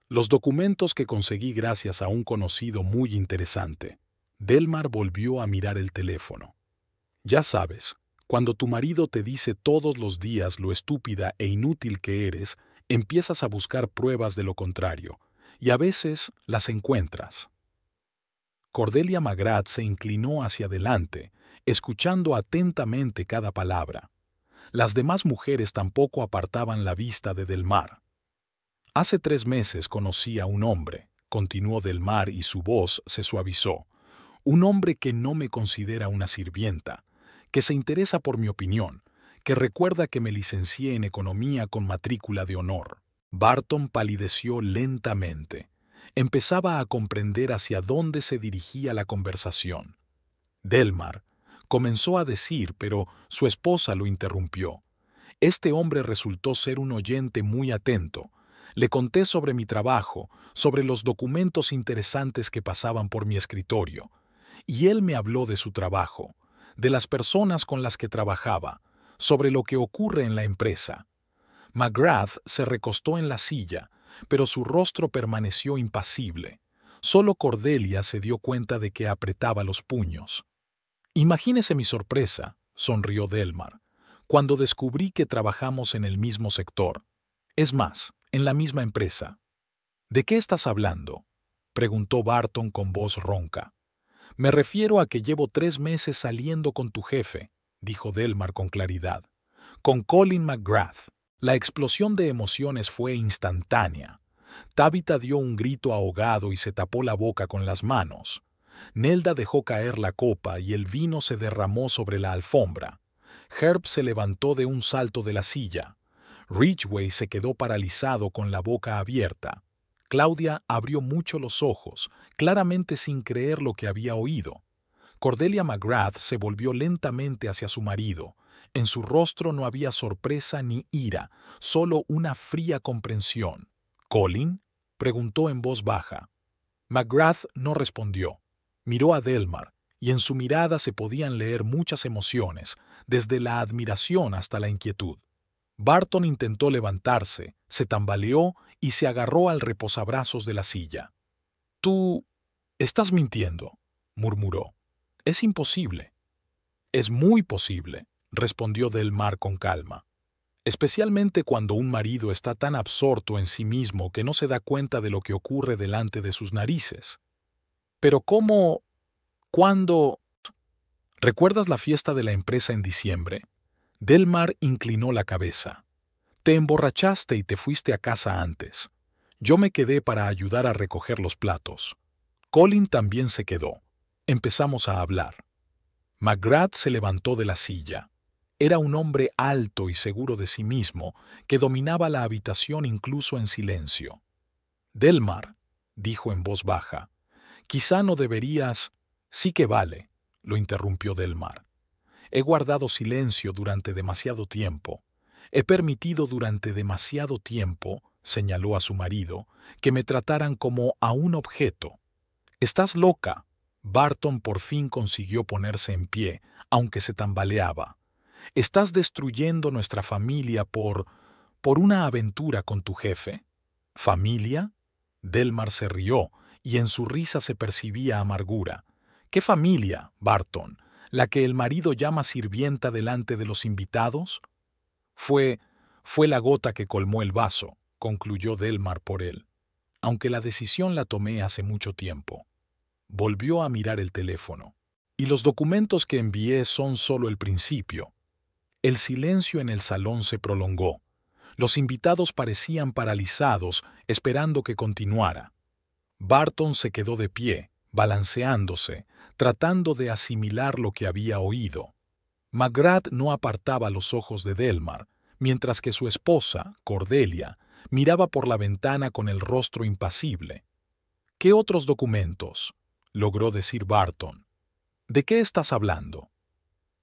«Los documentos que conseguí gracias a un conocido muy interesante». Delmar volvió a mirar el teléfono. «Ya sabes, cuando tu marido te dice todos los días lo estúpida e inútil que eres, empiezas a buscar pruebas de lo contrario, y a veces las encuentras». Cordelia McGrath se inclinó hacia adelante, escuchando atentamente cada palabra. Las demás mujeres tampoco apartaban la vista de Delmar. «Hace 3 meses conocí a un hombre», continuó Delmar y su voz se suavizó. «Un hombre que no me considera una sirvienta, que se interesa por mi opinión, que recuerda que me licencié en economía con matrícula de honor». Barton palideció lentamente. Empezaba a comprender hacia dónde se dirigía la conversación. Delmar comenzó a decir, pero su esposa lo interrumpió. Este hombre resultó ser un oyente muy atento. Le conté sobre mi trabajo, sobre los documentos interesantes que pasaban por mi escritorio. Y él me habló de su trabajo, de las personas con las que trabajaba, sobre lo que ocurre en la empresa. McGrath se recostó en la silla, pero su rostro permaneció impasible. Solo Cordelia se dio cuenta de que apretaba los puños. «Imagínese mi sorpresa», sonrió Delmar, «cuando descubrí que trabajamos en el mismo sector. Es más, en la misma empresa». «¿De qué estás hablando?», preguntó Barton con voz ronca. «Me refiero a que llevo 3 meses saliendo con tu jefe», dijo Delmar con claridad. «Con Colin McGrath». La explosión de emociones fue instantánea. Tabitha dio un grito ahogado y se tapó la boca con las manos. Nelda dejó caer la copa y el vino se derramó sobre la alfombra. Herb se levantó de un salto de la silla. Ridgway se quedó paralizado con la boca abierta. Claudia abrió mucho los ojos, claramente sin creer lo que había oído. Cordelia McGrath se volvió lentamente hacia su marido. En su rostro no había sorpresa ni ira, solo una fría comprensión. «¿Colin? preguntó en voz baja. McGrath no respondió. Miró a Delmar, y en su mirada se podían leer muchas emociones, desde la admiración hasta la inquietud. Barton intentó levantarse, se tambaleó y se agarró al reposabrazos de la silla. «Tú estás mintiendo», murmuró. «Es imposible». «Es muy posible», respondió Delmar con calma. «Especialmente cuando un marido está tan absorto en sí mismo que no se da cuenta de lo que ocurre delante de sus narices». «Pero ¿cómo? ¿Cuándo?» ¿Recuerdas la fiesta de la empresa en diciembre? Delmar inclinó la cabeza. Te emborrachaste y te fuiste a casa antes. Yo me quedé para ayudar a recoger los platos. Colin también se quedó. Empezamos a hablar. McGrath se levantó de la silla. Era un hombre alto y seguro de sí mismo, que dominaba la habitación incluso en silencio. Delmar, dijo en voz baja, quizá no deberías... Sí que vale, lo interrumpió Delmar. He guardado silencio durante demasiado tiempo. He permitido durante demasiado tiempo, señaló a su marido, que me trataran como a un objeto. Estás loca. Barton por fin consiguió ponerse en pie, aunque se tambaleaba. Estás destruyendo nuestra familia por una aventura con tu jefe. ¿Familia? Delmar se rió, y en su risa se percibía amargura. ¿Qué familia, Barton? ¿La que el marido llama sirvienta delante de los invitados? Fue la gota que colmó el vaso, concluyó Delmar por él, aunque la decisión la tomé hace mucho tiempo. Volvió a mirar el teléfono. Y los documentos que envié son solo el principio. El silencio en el salón se prolongó. Los invitados parecían paralizados, esperando que continuara. Barton se quedó de pie, balanceándose, tratando de asimilar lo que había oído. McGrath no apartaba los ojos de Delmar, mientras que su esposa, Cordelia, miraba por la ventana con el rostro impasible. «¿Qué otros documentos?», logró decir Barton. «¿De qué estás hablando?».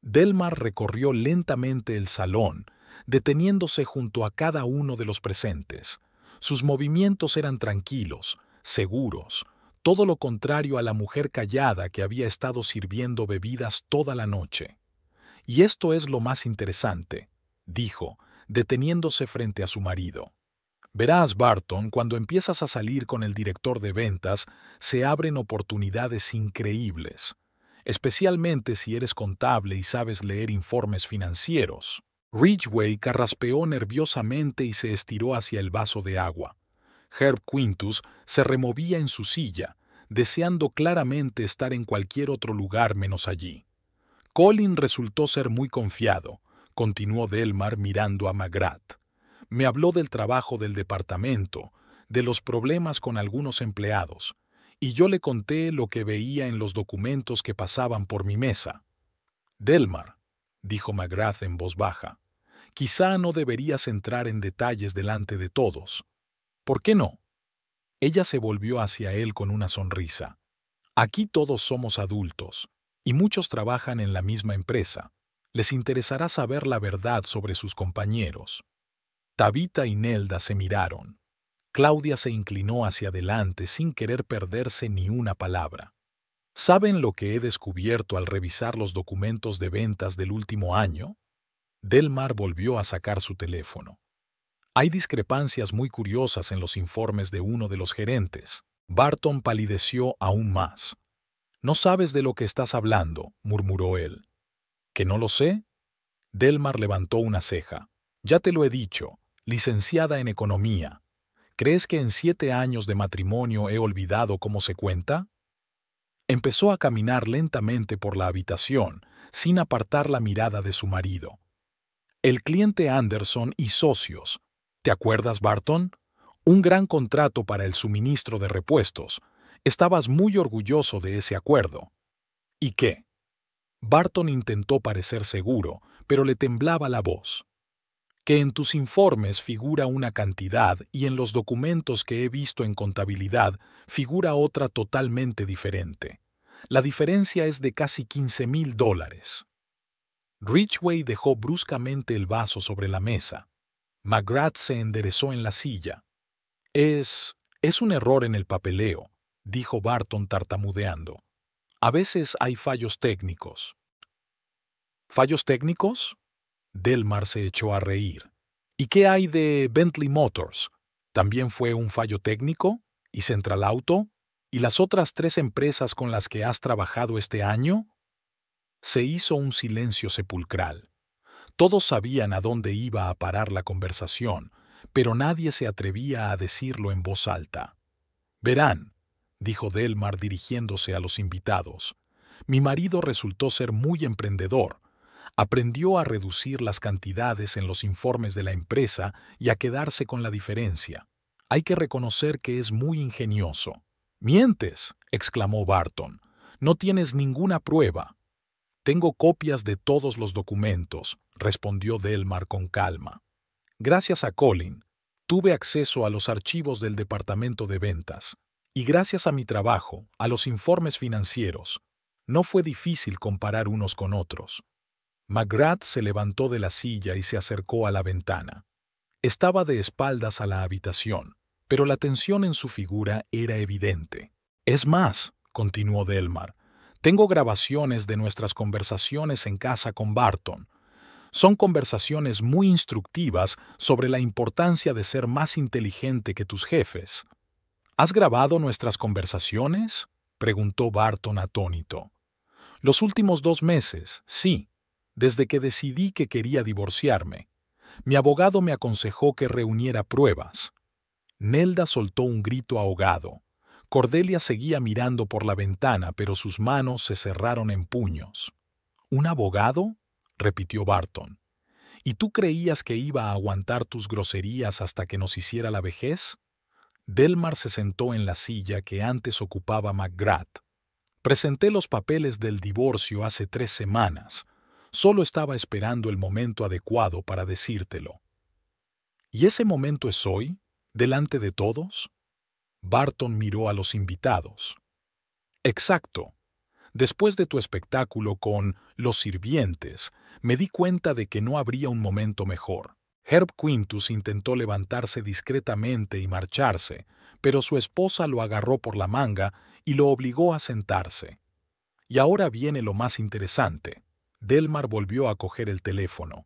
Delmar recorrió lentamente el salón, deteniéndose junto a cada uno de los presentes. Sus movimientos eran tranquilos, seguros, todo lo contrario a la mujer callada que había estado sirviendo bebidas toda la noche. «Y esto es lo más interesante», dijo, deteniéndose frente a su marido. «Verás, Barton, cuando empiezas a salir con el director de ventas, se abren oportunidades increíbles, especialmente si eres contable y sabes leer informes financieros». Ridgway carraspeó nerviosamente y se estiró hacia el vaso de agua. Herb Quintus se removía en su silla, deseando claramente estar en cualquier otro lugar menos allí. Colin resultó ser muy confiado, continuó Delmar mirando a McGrath. Me habló del trabajo del departamento, de los problemas con algunos empleados, y yo le conté lo que veía en los documentos que pasaban por mi mesa. «Delmar», dijo McGrath en voz baja, «quizá no deberías entrar en detalles delante de todos». «¿Por qué no?». Ella se volvió hacia él con una sonrisa. «Aquí todos somos adultos, y muchos trabajan en la misma empresa. Les interesará saber la verdad sobre sus compañeros». Tabitha y Nelda se miraron. Claudia se inclinó hacia adelante sin querer perderse ni una palabra. ¿Saben lo que he descubierto al revisar los documentos de ventas del último año? Delmar volvió a sacar su teléfono. Hay discrepancias muy curiosas en los informes de uno de los gerentes. Barton palideció aún más. «No sabes de lo que estás hablando», murmuró él. «¿Que no lo sé?». Delmar levantó una ceja. «Ya te lo he dicho, licenciada en economía. ¿Crees que en 7 años de matrimonio he olvidado cómo se cuenta?». Empezó a caminar lentamente por la habitación, sin apartar la mirada de su marido. «El cliente Anderson y socios. ¿Te acuerdas, Barton? Un gran contrato para el suministro de repuestos. Estabas muy orgulloso de ese acuerdo». «¿Y qué?». Barton intentó parecer seguro, pero le temblaba la voz. «Que en tus informes figura una cantidad y en los documentos que he visto en contabilidad figura otra totalmente diferente. La diferencia es de casi $15,000. Ridgway dejó bruscamente el vaso sobre la mesa. McGrath se enderezó en la silla. «Es Es un error en el papeleo, dijo Barton tartamudeando. A veces hay fallos técnicos. ¿Fallos técnicos? Delmar se echó a reír. ¿Y qué hay de Bentley Motors? ¿También fue un fallo técnico? ¿Y Central Auto? ¿Y las otras 3 empresas con las que has trabajado este año? Se hizo un silencio sepulcral. Todos sabían a dónde iba a parar la conversación, pero nadie se atrevía a decirlo en voz alta. Verán, dijo Delmar dirigiéndose a los invitados, mi marido resultó ser muy emprendedor. Aprendió a reducir las cantidades en los informes de la empresa y a quedarse con la diferencia. Hay que reconocer que es muy ingenioso. «¡Mientes!», exclamó Barton. «No tienes ninguna prueba». «Tengo copias de todos los documentos», respondió Delmar con calma. «Gracias a Colin, tuve acceso a los archivos del departamento de ventas. Y gracias a mi trabajo, a los informes financieros. No fue difícil comparar unos con otros». McGrath se levantó de la silla y se acercó a la ventana. Estaba de espaldas a la habitación, pero la tensión en su figura era evidente. «Es más», continuó Delmar, «tengo grabaciones de nuestras conversaciones en casa con Barton. Son conversaciones muy instructivas sobre la importancia de ser más inteligente que tus jefes». «¿Has grabado nuestras conversaciones?», preguntó Barton atónito. «Los últimos 2 meses, sí, desde que decidí que quería divorciarme. Mi abogado me aconsejó que reuniera pruebas». Nelda soltó un grito ahogado. Cordelia seguía mirando por la ventana, pero sus manos se cerraron en puños. «¿Un abogado?», repitió Barton. «¿Y tú creías que iba a aguantar tus groserías hasta que nos hiciera la vejez?». Delmar se sentó en la silla que antes ocupaba McGrath. «Presenté los papeles del divorcio hace 3 semanas. Solo estaba esperando el momento adecuado para decírtelo». «¿Y ese momento es hoy, delante de todos?». Barton miró a los invitados. «Exacto. Después de tu espectáculo con Los Sirvientes, me di cuenta de que no habría un momento mejor». Herb Quintus intentó levantarse discretamente y marcharse, pero su esposa lo agarró por la manga y lo obligó a sentarse. «Y ahora viene lo más interesante». Delmar volvió a coger el teléfono.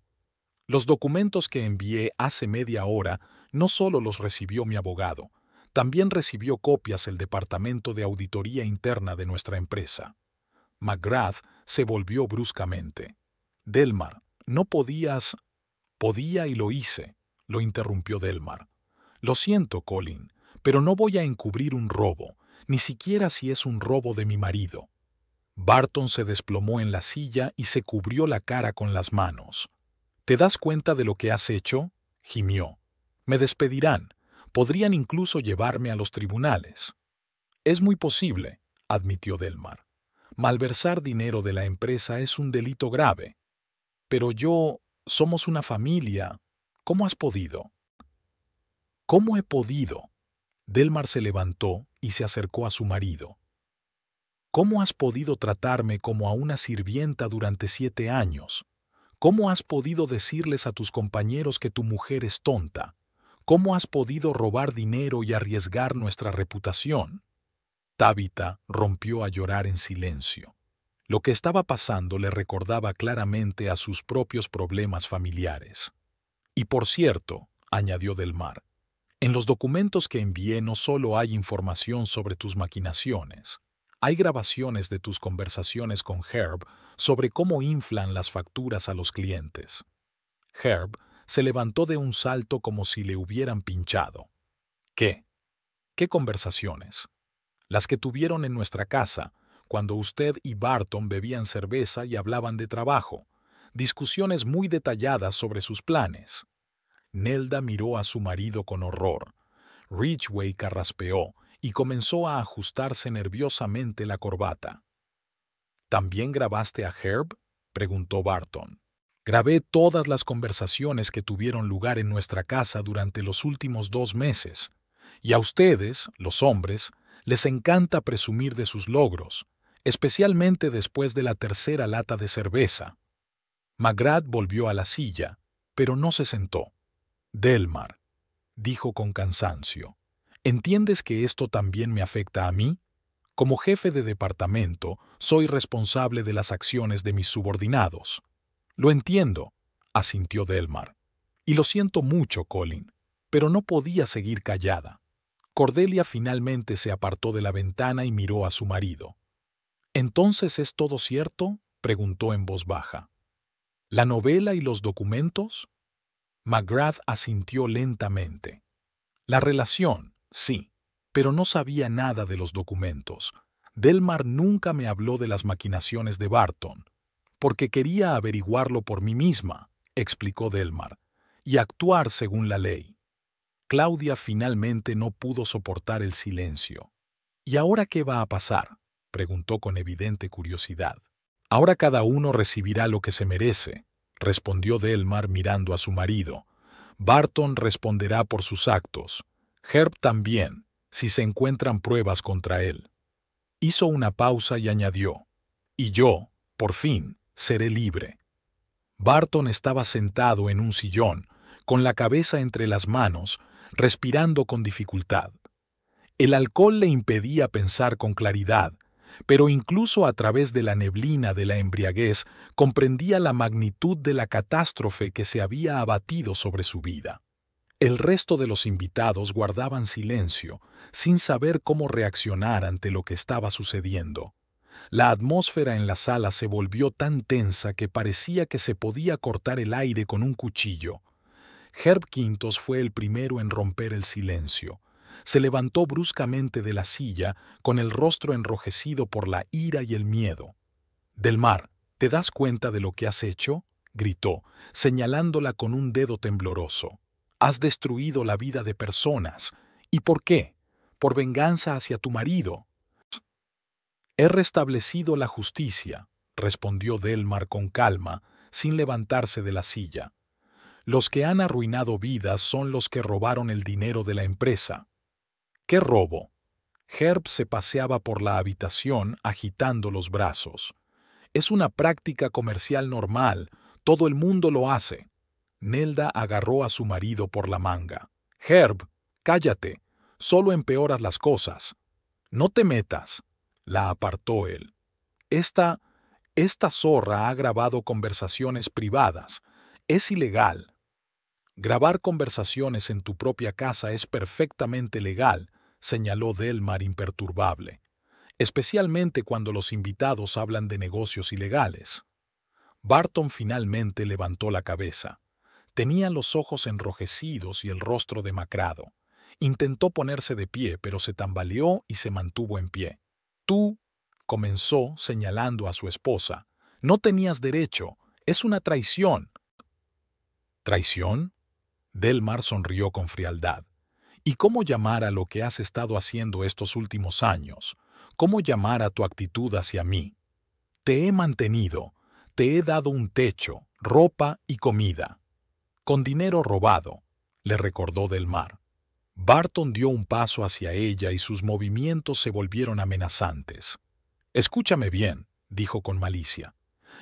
«Los documentos que envié hace media hora no solo los recibió mi abogado, también recibió copias el Departamento de Auditoría Interna de nuestra empresa». McGrath se volvió bruscamente. «Delmar, no podías...». «Podía y lo hice», lo interrumpió Delmar. «Lo siento, Colin, pero no voy a encubrir un robo, ni siquiera si es un robo de mi marido». Barton se desplomó en la silla y se cubrió la cara con las manos. «¿Te das cuenta de lo que has hecho?», gimió. «Me despedirán. Podrían incluso llevarme a los tribunales». «Es muy posible», admitió Delmar. «Malversar dinero de la empresa es un delito grave. Pero somos una familia. ¿Cómo has podido?». «¿Cómo he podido?». Delmar se levantó y se acercó a su marido. «¿Cómo has podido tratarme como a una sirvienta durante 7 años? ¿Cómo has podido decirles a tus compañeros que tu mujer es tonta? ¿Cómo has podido robar dinero y arriesgar nuestra reputación?». Tabitha rompió a llorar en silencio. Lo que estaba pasando le recordaba claramente a sus propios problemas familiares. «Y por cierto», añadió Delmar, «en los documentos que envié no solo hay información sobre tus maquinaciones. Hay grabaciones de tus conversaciones con Herb sobre cómo inflan las facturas a los clientes». Herb se levantó de un salto como si le hubieran pinchado. «¿Qué? ¿Qué conversaciones?». «Las que tuvieron en nuestra casa, cuando usted y Barton bebían cerveza y hablaban de trabajo. Discusiones muy detalladas sobre sus planes». Nelda miró a su marido con horror. Ridgway carraspeó y comenzó a ajustarse nerviosamente la corbata. «¿También grabaste a Herb?», preguntó Barton. «Grabé todas las conversaciones que tuvieron lugar en nuestra casa durante los últimos 2 meses. Y a ustedes, los hombres, les encanta presumir de sus logros, especialmente después de la 3ª lata de cerveza». McGrath volvió a la silla, pero no se sentó. «Delmar», dijo con cansancio, ¿Entiendes que esto también me afecta a mí? Como jefe de departamento, soy responsable de las acciones de mis subordinados. Lo entiendo, asintió Delmar. Y lo siento mucho, Colin, pero no podía seguir callada. Cordelia finalmente se apartó de la ventana y miró a su marido. ¿Entonces es todo cierto?, preguntó en voz baja. ¿La novela y los documentos? McGrath asintió lentamente. La relación, sí, pero no sabía nada de los documentos. Delmar nunca me habló de las maquinaciones de Barton, porque quería averiguarlo por mí misma, explicó Delmar, y actuar según la ley. Claudia finalmente no pudo soportar el silencio. ¿Y ahora qué va a pasar?, preguntó con evidente curiosidad. Ahora cada uno recibirá lo que se merece, respondió Delmar mirando a su marido. Barton responderá por sus actos. Herb también, si se encuentran pruebas contra él. Hizo una pausa y añadió, y yo, por fin, seré libre. Barton estaba sentado en un sillón, con la cabeza entre las manos, respirando con dificultad. El alcohol le impedía pensar con claridad, pero incluso a través de la neblina de la embriaguez comprendía la magnitud de la catástrofe que se había abatido sobre su vida. El resto de los invitados guardaban silencio, sin saber cómo reaccionar ante lo que estaba sucediendo. La atmósfera en la sala se volvió tan tensa que parecía que se podía cortar el aire con un cuchillo. Herb Quintos fue el primero en romper el silencio. Se levantó bruscamente de la silla, con el rostro enrojecido por la ira y el miedo. «Delmar, ¿te das cuenta de lo que has hecho?», gritó, señalándola con un dedo tembloroso. «Has destruido la vida de personas. ¿Y por qué? Por venganza hacia tu marido». «He restablecido la justicia», respondió Delmar con calma, sin levantarse de la silla. «Los que han arruinado vidas son los que robaron el dinero de la empresa». «¿Qué robo?». Herb se paseaba por la habitación agitando los brazos. «Es una práctica comercial normal, todo el mundo lo hace». Nelda agarró a su marido por la manga. «Herb, cállate, solo empeoras las cosas». «No te metas», la apartó él. Esta zorra ha grabado conversaciones privadas. Es ilegal». «Grabar conversaciones en tu propia casa es perfectamente legal», señaló Delmar imperturbable, especialmente cuando los invitados hablan de negocios ilegales. Barton finalmente levantó la cabeza. Tenía los ojos enrojecidos y el rostro demacrado. Intentó ponerse de pie, pero se tambaleó y se mantuvo en pie. «Tú», comenzó señalando a su esposa, «no tenías derecho. Es una traición». «¿Traición?». Delmar sonrió con frialdad. ¿Y cómo llamar a lo que has estado haciendo estos últimos años? ¿Cómo llamar a tu actitud hacia mí? Te he mantenido, te he dado un techo, ropa y comida. Con dinero robado, le recordó Delmar. Barton dio un paso hacia ella y sus movimientos se volvieron amenazantes. «Escúchame bien», dijo con malicia.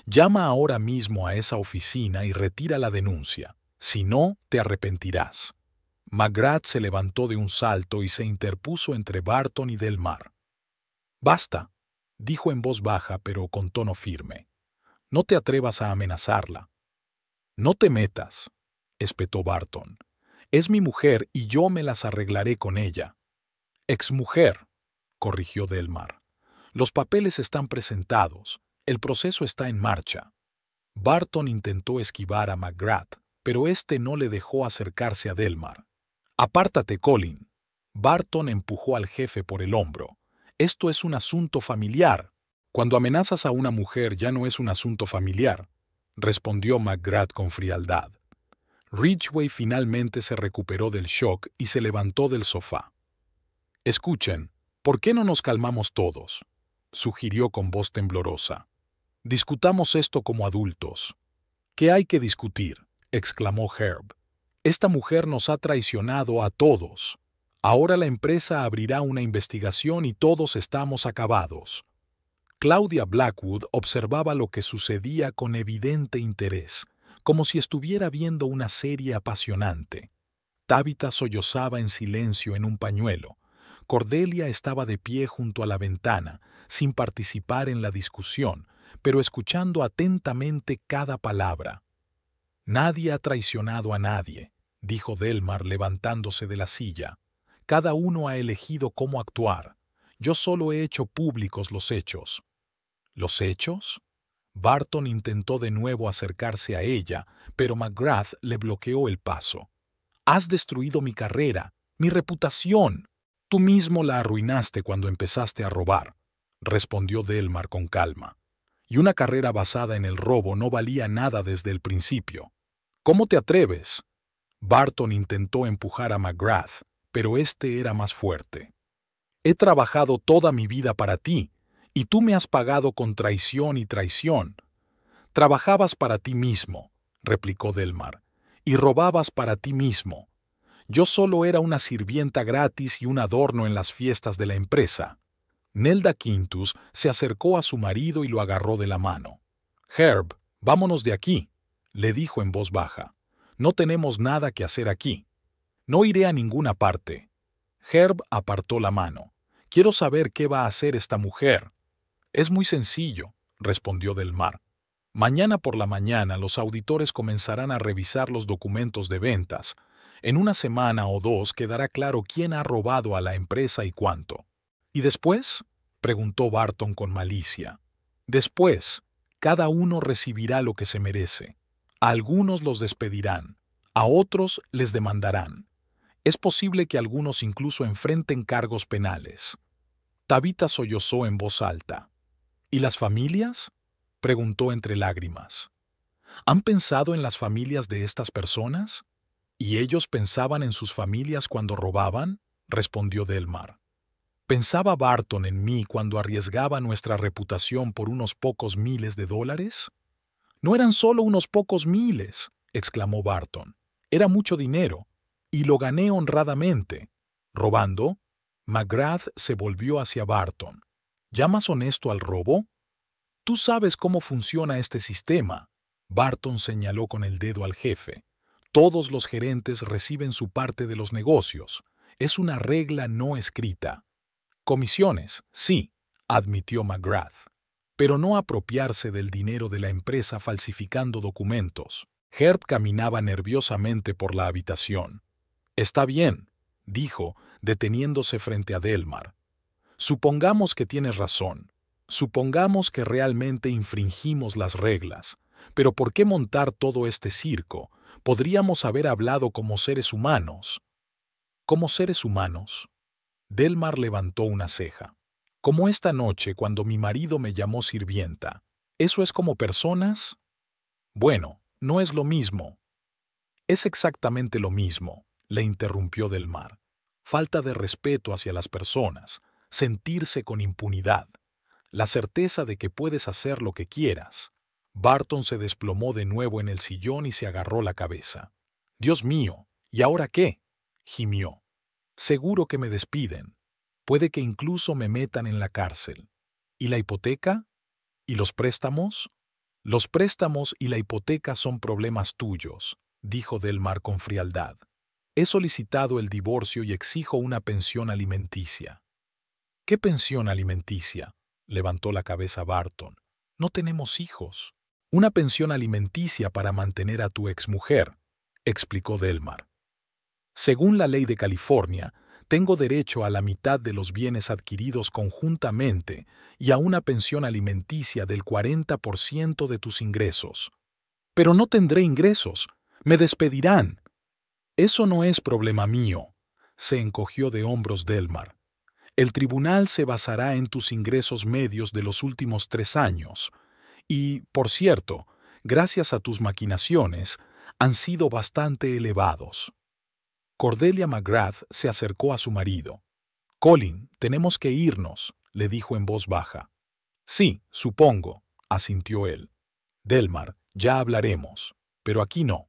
«Llama ahora mismo a esa oficina y retira la denuncia. Si no, te arrepentirás». McGrath se levantó de un salto y se interpuso entre Barton y Delmar. «Basta», dijo en voz baja pero con tono firme. «No te atrevas a amenazarla». «No te metas», espetó Barton. «Es mi mujer y yo me las arreglaré con ella». «Exmujer», corrigió Delmar. «Los papeles están presentados. El proceso está en marcha». Barton intentó esquivar a McGrath, pero éste no le dejó acercarse a Delmar. «Apártate, Colin». Barton empujó al jefe por el hombro. «Esto es un asunto familiar». «Cuando amenazas a una mujer ya no es un asunto familiar», respondió McGrath con frialdad. Ridgway finalmente se recuperó del shock y se levantó del sofá. «Escuchen, ¿por qué no nos calmamos todos?», sugirió con voz temblorosa. «Discutamos esto como adultos». «¿Qué hay que discutir?», exclamó Herb. «Esta mujer nos ha traicionado a todos. Ahora la empresa abrirá una investigación y todos estamos acabados». Claudia Blackwood observaba lo que sucedía con evidente interés, como si estuviera viendo una serie apasionante. Tabitha sollozaba en silencio en un pañuelo. Cordelia estaba de pie junto a la ventana, sin participar en la discusión, pero escuchando atentamente cada palabra. «Nadie ha traicionado a nadie», dijo Delmar levantándose de la silla. «Cada uno ha elegido cómo actuar. Yo solo he hecho públicos los hechos». ¿Los hechos? Barton intentó de nuevo acercarse a ella, pero McGrath le bloqueó el paso. «Has destruido mi carrera, mi reputación. Tú mismo la arruinaste cuando empezaste a robar», respondió Delmar con calma. «Y una carrera basada en el robo no valía nada desde el principio». «¿Cómo te atreves?». Barton intentó empujar a McGrath, pero este era más fuerte. «He trabajado toda mi vida para ti, y tú me has pagado con traición y traición». «Trabajabas para ti mismo», replicó Delmar, «y robabas para ti mismo. Yo solo era una sirvienta gratis y un adorno en las fiestas de la empresa». Nelda Quintus se acercó a su marido y lo agarró de la mano. «Herb, vámonos de aquí», le dijo en voz baja. «No tenemos nada que hacer aquí. No iré a ninguna parte». Herb apartó la mano. «Quiero saber qué va a hacer esta mujer». «Es muy sencillo», respondió Delmar. «Mañana por la mañana los auditores comenzarán a revisar los documentos de ventas. En una semana o dos quedará claro quién ha robado a la empresa y cuánto». «¿Y después?», preguntó Barton con malicia. «Después, cada uno recibirá lo que se merece. A algunos los despedirán, a otros les demandarán. Es posible que algunos incluso enfrenten cargos penales». Tabitha sollozó en voz alta. «¿Y las familias?», preguntó entre lágrimas. «¿Han pensado en las familias de estas personas?». «¿Y ellos pensaban en sus familias cuando robaban?», respondió Delmar. «¿Pensaba Barton en mí cuando arriesgaba nuestra reputación por unos pocos miles de dólares?». «No eran solo unos pocos miles», exclamó Barton. «Era mucho dinero, y lo gané honradamente». «¿Robando?». McGrath se volvió hacia Barton. «¿Llamas honesto al robo?». «Tú sabes cómo funciona este sistema», Barton señaló con el dedo al jefe. «Todos los gerentes reciben su parte de los negocios. Es una regla no escrita». «Comisiones, sí», admitió McGrath, «pero no apropiarse del dinero de la empresa falsificando documentos». Herb caminaba nerviosamente por la habitación. «Está bien», dijo, deteniéndose frente a Delmar. «Supongamos que tienes razón. Supongamos que realmente infringimos las reglas. Pero ¿por qué montar todo este circo? Podríamos haber hablado como seres humanos». «¿Como seres humanos?». Delmar levantó una ceja. «Como esta noche cuando mi marido me llamó sirvienta. ¿Eso es como personas?». «Bueno, no es lo mismo». «Es exactamente lo mismo», le interrumpió Delmar. «Falta de respeto hacia las personas, sentirse con impunidad, la certeza de que puedes hacer lo que quieras». Barton se desplomó de nuevo en el sillón y se agarró la cabeza. «Dios mío, ¿y ahora qué?», gimió. «Seguro que me despiden. Puede que incluso me metan en la cárcel. ¿Y la hipoteca? ¿Y los préstamos?». «Los préstamos y la hipoteca son problemas tuyos», dijo Delmar con frialdad. «He solicitado el divorcio y exijo una pensión alimenticia». «¿Qué pensión alimenticia?», levantó la cabeza Barton. «No tenemos hijos». «Una pensión alimenticia para mantener a tu exmujer», explicó Delmar. «Según la ley de California, tengo derecho a la mitad de los bienes adquiridos conjuntamente y a una pensión alimenticia del 40% de tus ingresos». «Pero no tendré ingresos. Me despedirán». «Eso no es problema mío», se encogió de hombros Delmar. «El tribunal se basará en tus ingresos medios de los últimos 3 años. Y, por cierto, gracias a tus maquinaciones, han sido bastante elevados». Cordelia McGrath se acercó a su marido. «Colin, tenemos que irnos», le dijo en voz baja. «Sí, supongo», asintió él. «Delmar, ya hablaremos, pero aquí no».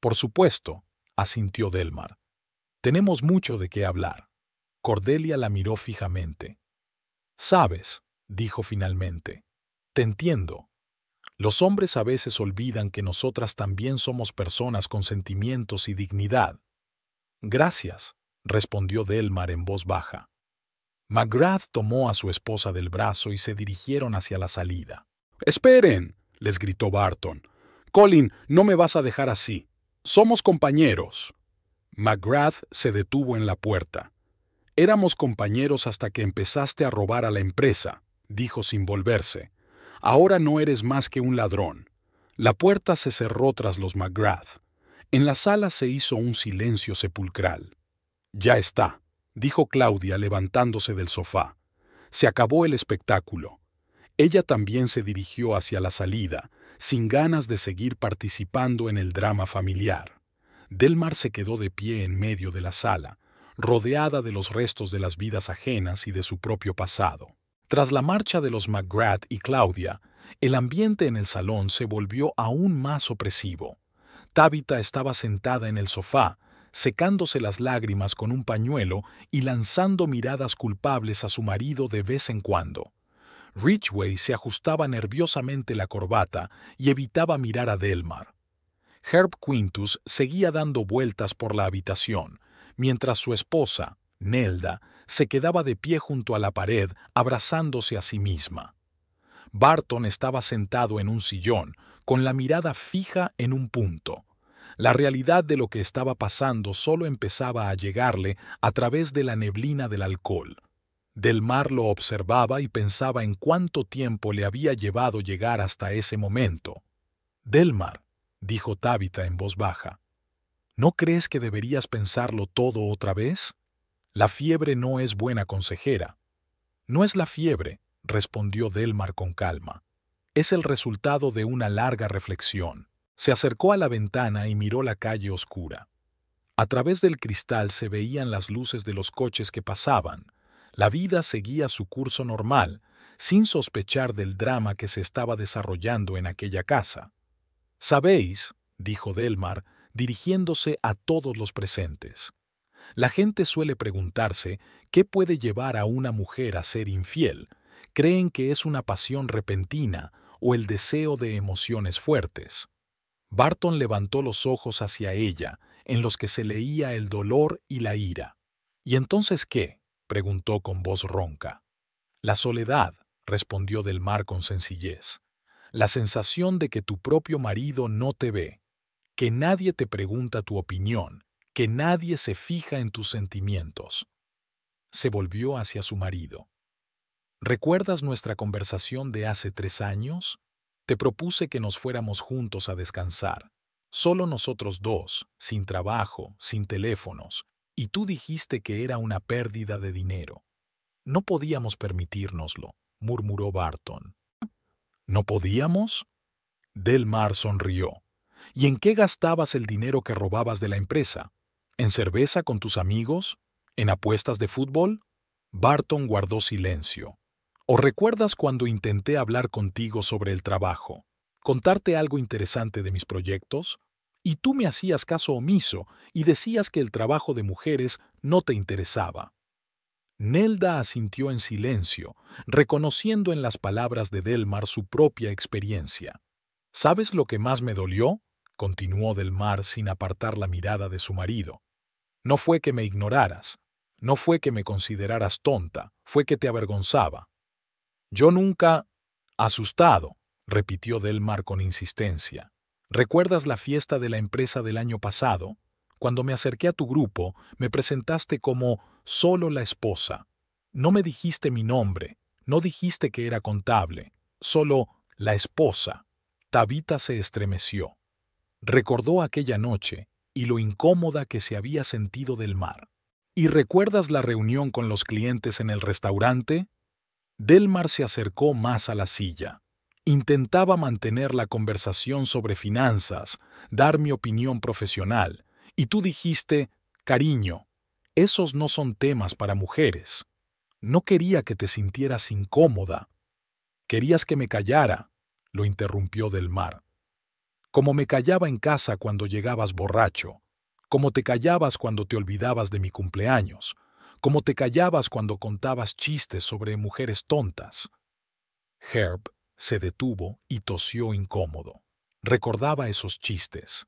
«Por supuesto», asintió Delmar. «Tenemos mucho de qué hablar». Cordelia la miró fijamente. «Sabes», dijo finalmente, «te entiendo. Los hombres a veces olvidan que nosotras también somos personas con sentimientos y dignidad». Gracias, respondió Delmar en voz baja. McGrath tomó a su esposa del brazo y se dirigieron hacia la salida. «¡Esperen!», les gritó Barton. «Colin, no me vas a dejar así. Somos compañeros». McGrath se detuvo en la puerta. «Éramos compañeros hasta que empezaste a robar a la empresa», dijo sin volverse. «Ahora no eres más que un ladrón». La puerta se cerró tras los McGrath. En la sala se hizo un silencio sepulcral. «Ya está», dijo Claudia levantándose del sofá. «Se acabó el espectáculo». Ella también se dirigió hacia la salida, sin ganas de seguir participando en el drama familiar. Delmar se quedó de pie en medio de la sala, rodeada de los restos de las vidas ajenas y de su propio pasado. Tras la marcha de los McGrath y Claudia, el ambiente en el salón se volvió aún más opresivo. Tabitha estaba sentada en el sofá, secándose las lágrimas con un pañuelo y lanzando miradas culpables a su marido de vez en cuando. Ridgway se ajustaba nerviosamente la corbata y evitaba mirar a Delmar. Herb Quintus seguía dando vueltas por la habitación, mientras su esposa, Nelda, se quedaba de pie junto a la pared, abrazándose a sí misma. Barton estaba sentado en un sillón, con la mirada fija en un punto. La realidad de lo que estaba pasando solo empezaba a llegarle a través de la neblina del alcohol. Delmar lo observaba y pensaba en cuánto tiempo le había llevado llegar hasta ese momento. «Delmar», dijo Tabitha en voz baja, ¿no crees que deberías pensarlo todo otra vez? La fiebre no es buena consejera. «No es la fiebre», respondió Delmar con calma. «Es el resultado de una larga reflexión». Se acercó a la ventana y miró la calle oscura. A través del cristal se veían las luces de los coches que pasaban. La vida seguía su curso normal, sin sospechar del drama que se estaba desarrollando en aquella casa. «Sabéis», dijo Delmar, dirigiéndose a todos los presentes, «la gente suele preguntarse qué puede llevar a una mujer a ser infiel. Creen que es una pasión repentina o el deseo de emociones fuertes». Barton levantó los ojos hacia ella, en los que se leía el dolor y la ira. «¿Y entonces qué?», preguntó con voz ronca. «La soledad», respondió Delmar con sencillez. «La sensación de que tu propio marido no te ve, que nadie te pregunta tu opinión, que nadie se fija en tus sentimientos». Se volvió hacia su marido. «¿Recuerdas nuestra conversación de hace 3 años? Te propuse que nos fuéramos juntos a descansar, solo nosotros dos, sin trabajo, sin teléfonos, y tú dijiste que era una pérdida de dinero». «No podíamos permitírnoslo», murmuró Barton. «¿No podíamos?». Delmar sonrió. «¿Y en qué gastabas el dinero que robabas de la empresa? ¿En cerveza con tus amigos? ¿En apuestas de fútbol?». Barton guardó silencio. «¿O recuerdas cuando intenté hablar contigo sobre el trabajo, contarte algo interesante de mis proyectos? Y tú me hacías caso omiso y decías que el trabajo de mujeres no te interesaba». Nelda asintió en silencio, reconociendo en las palabras de Delmar su propia experiencia. «¿Sabes lo que más me dolió?», continuó Delmar sin apartar la mirada de su marido. «No fue que me ignoraras, no fue que me consideraras tonta, fue que te avergonzaba». «Yo nunca...». «Asustado», repitió Delmar con insistencia. «¿Recuerdas la fiesta de la empresa del año pasado? Cuando me acerqué a tu grupo, me presentaste como solo la esposa. No me dijiste mi nombre, no dijiste que era contable, solo la esposa». Tabitha se estremeció. Recordó aquella noche y lo incómoda que se había sentido Delmar. «¿Y recuerdas la reunión con los clientes en el restaurante?». Delmar se acercó más a la silla. «Intentaba mantener la conversación sobre finanzas, dar mi opinión profesional, y tú dijiste, cariño, esos no son temas para mujeres». «No quería que te sintieras incómoda». «Querías que me callara», lo interrumpió Delmar. «Como me callaba en casa cuando llegabas borracho, como te callabas cuando te olvidabas de mi cumpleaños, como te callabas cuando contabas chistes sobre mujeres tontas». Herb se detuvo y tosió incómodo. Recordaba esos chistes.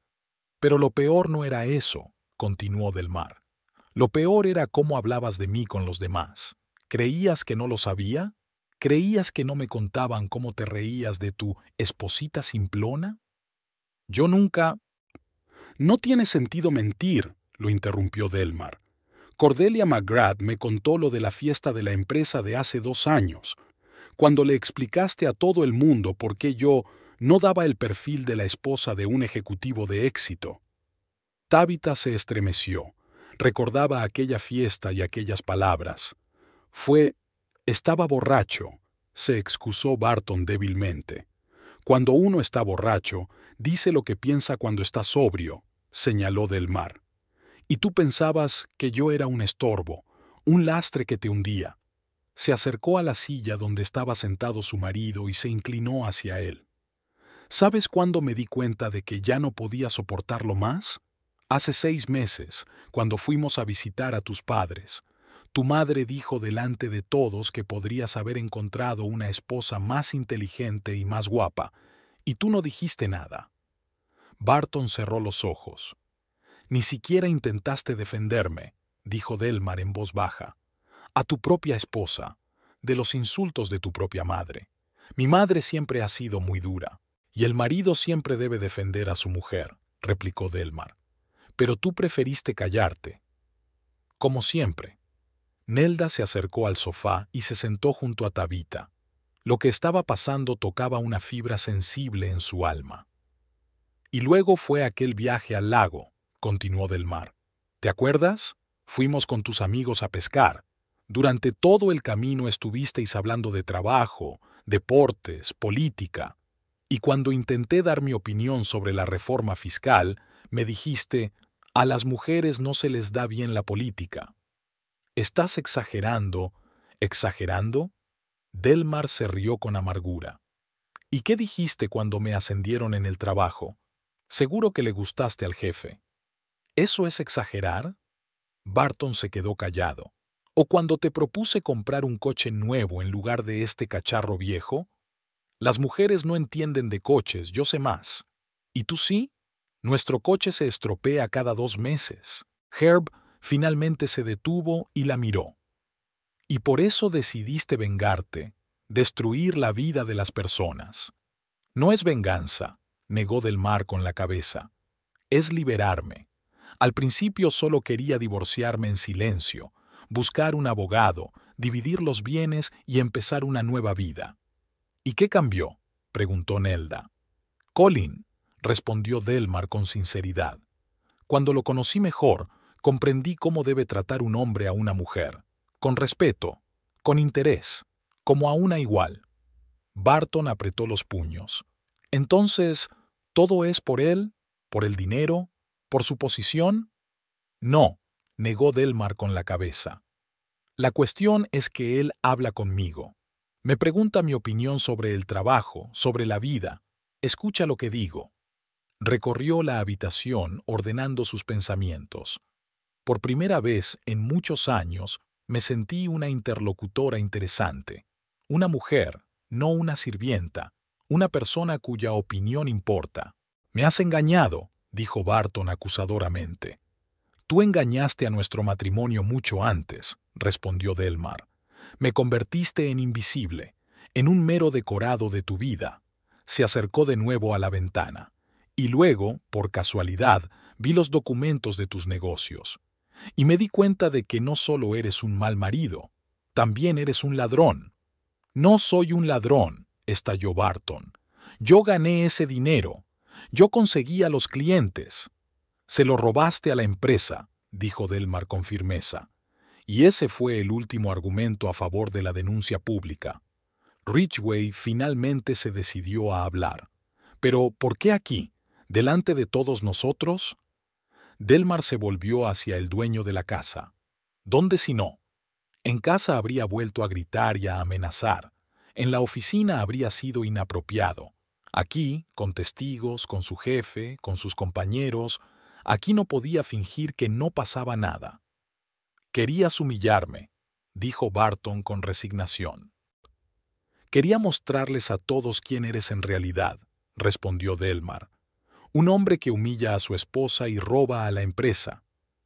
«Pero lo peor no era eso», continuó Delmar. Lo peor era cómo hablabas de mí con los demás. ¿Creías que no lo sabía? ¿Creías que no me contaban cómo te reías de tu esposita simplona? Yo nunca... No tiene sentido mentir, lo interrumpió Delmar. Cordelia McGrath me contó lo de la fiesta de la empresa de hace 2 años, cuando le explicaste a todo el mundo por qué yo no daba el perfil de la esposa de un ejecutivo de éxito. Tabitha se estremeció. Recordaba aquella fiesta y aquellas palabras. Estaba borracho, se excusó Barton débilmente. Cuando uno está borracho, dice lo que piensa cuando está sobrio, señaló Delmar. Y tú pensabas que yo era un estorbo, un lastre que te hundía. Se acercó a la silla donde estaba sentado su marido y se inclinó hacia él. ¿Sabes cuándo me di cuenta de que ya no podía soportarlo más? Hace 6 meses, cuando fuimos a visitar a tus padres. Tu madre dijo delante de todos que podrías haber encontrado una esposa más inteligente y más guapa, y tú no dijiste nada. Barton cerró los ojos. Ni siquiera intentaste defenderme, dijo Delmar en voz baja. A tu propia esposa, de los insultos de tu propia madre. Mi madre siempre ha sido muy dura, y el marido siempre debe defender a su mujer, replicó Delmar. Pero tú preferiste callarte. Como siempre. Nelda se acercó al sofá y se sentó junto a Tabitha. Lo que estaba pasando tocaba una fibra sensible en su alma. Y luego fue aquel viaje al lago, continuó Delmar. ¿Te acuerdas? Fuimos con tus amigos a pescar. Durante todo el camino estuvisteis hablando de trabajo, deportes, política. Y cuando intenté dar mi opinión sobre la reforma fiscal, me dijiste, a las mujeres no se les da bien la política. ¿Estás exagerando? ¿Exagerando? Delmar se rió con amargura. ¿Y qué dijiste cuando me ascendieron en el trabajo? Seguro que le gustaste al jefe. ¿Eso es exagerar? Barton se quedó callado. ¿O cuando te propuse comprar un coche nuevo en lugar de este cacharro viejo? Las mujeres no entienden de coches, yo sé más. ¿Y tú sí? Nuestro coche se estropea cada 2 meses. Herb finalmente se detuvo y la miró. Y por eso decidiste vengarte, destruir la vida de las personas. No es venganza, negó Delmar con la cabeza. Es liberarme. Al principio solo quería divorciarme en silencio, buscar un abogado, dividir los bienes y empezar una nueva vida. ¿Y qué cambió?, preguntó Nelda. Colin, respondió Delmar con sinceridad. Cuando lo conocí mejor, comprendí cómo debe tratar un hombre a una mujer. Con respeto, con interés, como a una igual. Barton apretó los puños. Entonces, ¿todo es por él? ¿Por el dinero? ¿Por su posición? No, negó Delmar con la cabeza. La cuestión es que él habla conmigo. Me pregunta mi opinión sobre el trabajo, sobre la vida. Escucha lo que digo. Recorrió la habitación ordenando sus pensamientos. Por primera vez en muchos años me sentí una interlocutora interesante. Una mujer, no una sirvienta, una persona cuya opinión importa. Me has engañado, dijo Barton acusadoramente. Tú engañaste a nuestro matrimonio mucho antes, respondió Delmar. Me convertiste en invisible, en un mero decorado de tu vida. Se acercó de nuevo a la ventana. Y luego, por casualidad, vi los documentos de tus negocios. Y me di cuenta de que no solo eres un mal marido, también eres un ladrón. No soy un ladrón, estalló Barton. Yo gané ese dinero. Yo conseguí a los clientes. Se lo robaste a la empresa, dijo Delmar con firmeza. Y ese fue el último argumento a favor de la denuncia pública. Ridgway finalmente se decidió a hablar. Pero, ¿por qué aquí, delante de todos nosotros? Delmar se volvió hacia el dueño de la casa. ¿Dónde si no? En casa habría vuelto a gritar y a amenazar. En la oficina habría sido inapropiado. Aquí, con testigos, con su jefe, con sus compañeros, aquí no podía fingir que no pasaba nada. Querías humillarme, dijo Barton con resignación. Quería mostrarles a todos quién eres en realidad, respondió Delmar. Un hombre que humilla a su esposa y roba a la empresa.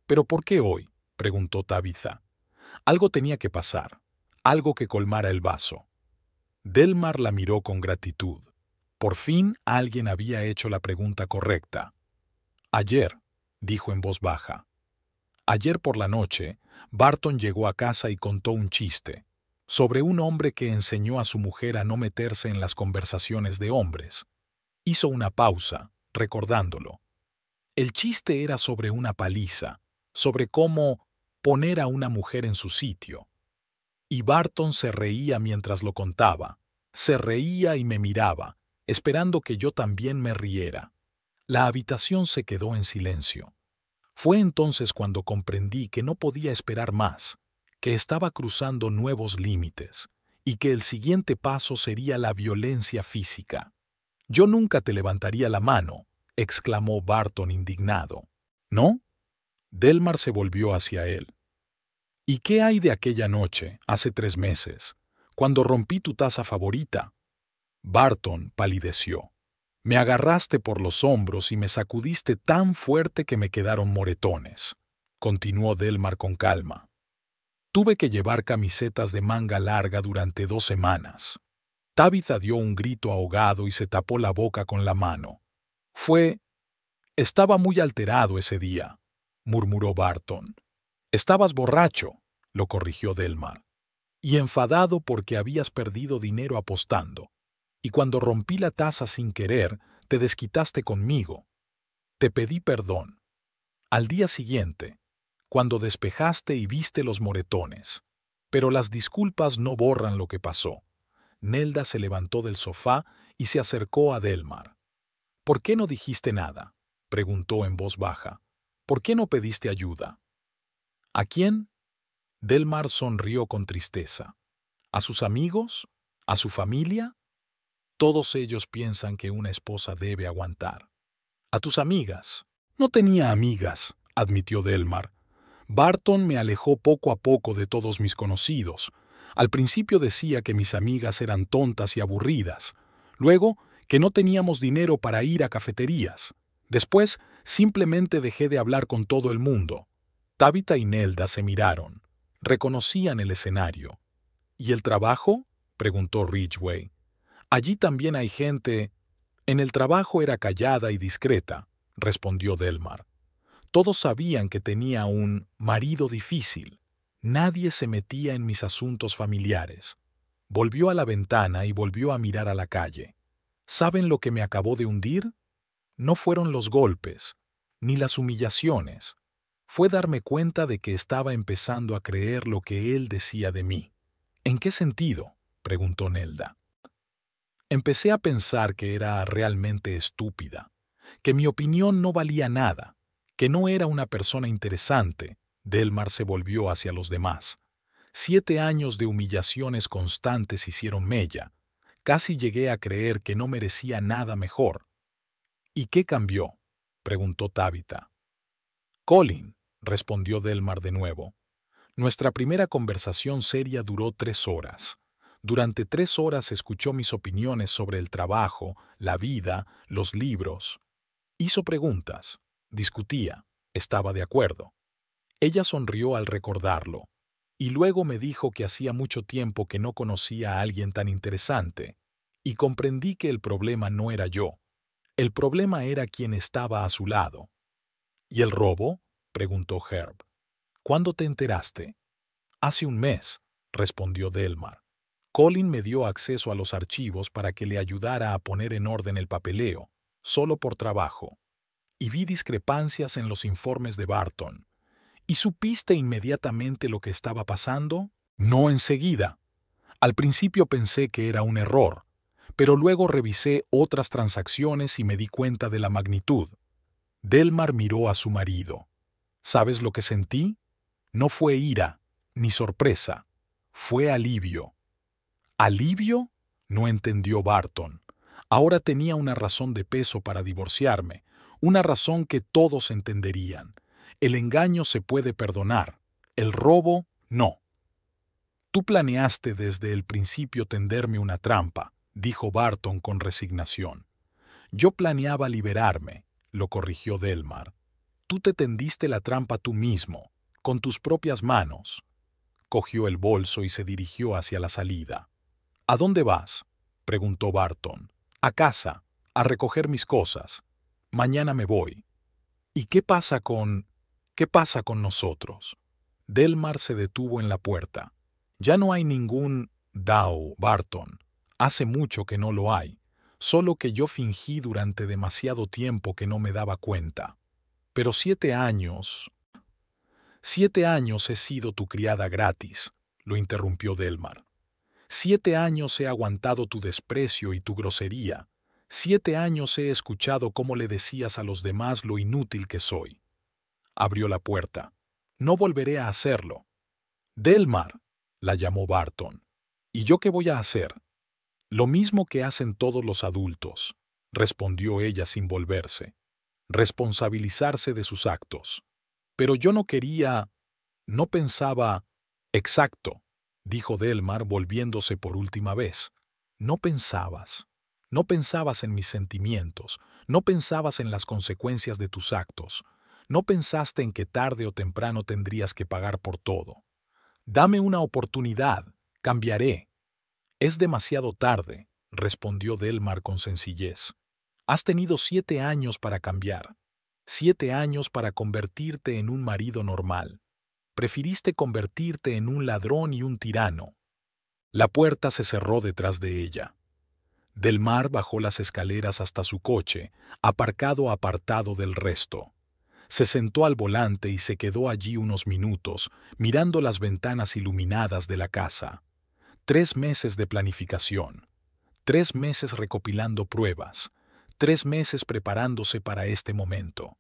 ¿Pero por qué hoy? preguntó Tabitha. Algo tenía que pasar, algo que colmara el vaso. Delmar la miró con gratitud. Por fin alguien había hecho la pregunta correcta. Ayer, dijo en voz baja. Ayer por la noche, Barton llegó a casa y contó un chiste sobre un hombre que enseñó a su mujer a no meterse en las conversaciones de hombres. Hizo una pausa, recordándolo. El chiste era sobre una paliza, sobre cómo poner a una mujer en su sitio. Y Barton se reía mientras lo contaba. Se reía y me miraba, esperando que yo también me riera. La habitación se quedó en silencio. Fue entonces cuando comprendí que no podía esperar más, que estaba cruzando nuevos límites, y que el siguiente paso sería la violencia física. «Yo nunca te levantaría la mano», exclamó Barton indignado. «¿No?» Delmar se volvió hacia él. «¿Y qué hay de aquella noche, hace 3 meses, cuando rompí tu taza favorita?» Barton palideció. «Me agarraste por los hombros y me sacudiste tan fuerte que me quedaron moretones», continuó Delmar con calma. «Tuve que llevar camisetas de manga larga durante 2 semanas». Tabitha dio un grito ahogado y se tapó la boca con la mano. «Estaba muy alterado ese día», murmuró Barton. «Estabas borracho», lo corrigió Delmar, «y enfadado porque habías perdido dinero apostando. Y cuando rompí la taza sin querer, te desquitaste conmigo. Te pedí perdón. Al día siguiente, cuando despejaste y viste los moretones. Pero las disculpas no borran lo que pasó». Nelda se levantó del sofá y se acercó a Delmar. «¿Por qué no dijiste nada?», preguntó en voz baja. «¿Por qué no pediste ayuda?» «¿A quién?». Delmar sonrió con tristeza. «¿A sus amigos? ¿A su familia? Todos ellos piensan que una esposa debe aguantar». «¿A tus amigas?». «No tenía amigas», admitió Delmar. «Barton me alejó poco a poco de todos mis conocidos. Al principio decía que mis amigas eran tontas y aburridas. Luego, que no teníamos dinero para ir a cafeterías. Después, simplemente dejé de hablar con todo el mundo». Tabitha y Nelda se miraron. Reconocían el escenario. «¿Y el trabajo?», preguntó Ridgway. «Allí también hay gente». «En el trabajo era callada y discreta», respondió Delmar. «Todos sabían que tenía un marido difícil. Nadie se metía en mis asuntos familiares». Volvió a la ventana y volvió a mirar a la calle. «¿Saben lo que me acabó de hundir? No fueron los golpes, ni las humillaciones. Fue darme cuenta de que estaba empezando a creer lo que él decía de mí». «¿En qué sentido?», preguntó Nelda. «Empecé a pensar que era realmente estúpida, que mi opinión no valía nada, que no era una persona interesante». Delmar se volvió hacia los demás. 7 años de humillaciones constantes hicieron mella. Casi llegué a creer que no merecía nada mejor. «¿Y qué cambió?», preguntó Tabitha. «Colin», respondió Delmar de nuevo. «Nuestra primera conversación seria duró 3 horas. Durante 3 horas escuchó mis opiniones sobre el trabajo, la vida, los libros. Hizo preguntas, discutía, estaba de acuerdo. Ella sonrió al recordarlo, y luego me dijo que hacía mucho tiempo que no conocía a alguien tan interesante, y comprendí que el problema no era yo. El problema era quien estaba a su lado». «¿Y el robo?», preguntó Herb. «¿Cuándo te enteraste?». «Hace 1 mes», respondió Delmar. «Colin me dio acceso a los archivos para que le ayudara a poner en orden el papeleo, solo por trabajo. Y vi discrepancias en los informes de Barton». «¿Y supiste inmediatamente lo que estaba pasando?». «No enseguida. Al principio pensé que era un error, pero luego revisé otras transacciones y me di cuenta de la magnitud». Delmar miró a su marido. «¿Sabes lo que sentí? No fue ira, ni sorpresa. Fue alivio». «¿Alivio?», no entendió Barton. Ahora tenía una razón de peso para divorciarme, una razón que todos entenderían. El engaño se puede perdonar, el robo no. «Tú planeaste desde el principio tenderme una trampa», dijo Barton con resignación. «Yo planeaba liberarme», lo corrigió Delmar. «Tú te tendiste la trampa tú mismo. con tus propias manos. Cogió el bolso y se dirigió hacia la salida. ¿A dónde vas?, preguntó Barton. A casa, a recoger mis cosas. Mañana me voy. ¿Y qué pasa con nosotros? Delmar se detuvo en la puerta. Ya no hay ningún Dow, Barton. Hace mucho que no lo hay. Solo que yo fingí durante demasiado tiempo que no me daba cuenta. Pero 7 años... 7 años he sido tu criada gratis, lo interrumpió Delmar. 7 años he aguantado tu desprecio y tu grosería. 7 años he escuchado cómo le decías a los demás lo inútil que soy. Abrió la puerta. No volveré a hacerlo. Delmar, la llamó Barton. ¿Y yo qué voy a hacer? Lo mismo que hacen todos los adultos, respondió ella sin volverse. Responsabilizarse de sus actos. Pero yo no quería, no pensaba... Exacto, dijo Delmar volviéndose por última vez. No pensabas. No pensabas en mis sentimientos, no pensabas en las consecuencias de tus actos, no pensaste en que tarde o temprano tendrías que pagar por todo. Dame una oportunidad, cambiaré. Es demasiado tarde, respondió Delmar con sencillez. Has tenido 7 años para cambiar, 7 años para convertirte en un marido normal. Preferiste convertirte en un ladrón y un tirano. La puerta se cerró detrás de ella. Delmar bajó las escaleras hasta su coche, aparcado apartado del resto. Se sentó al volante y se quedó allí unos minutos, mirando las ventanas iluminadas de la casa. 3 meses de planificación. 3 meses recopilando pruebas. 3 meses preparándose para este momento.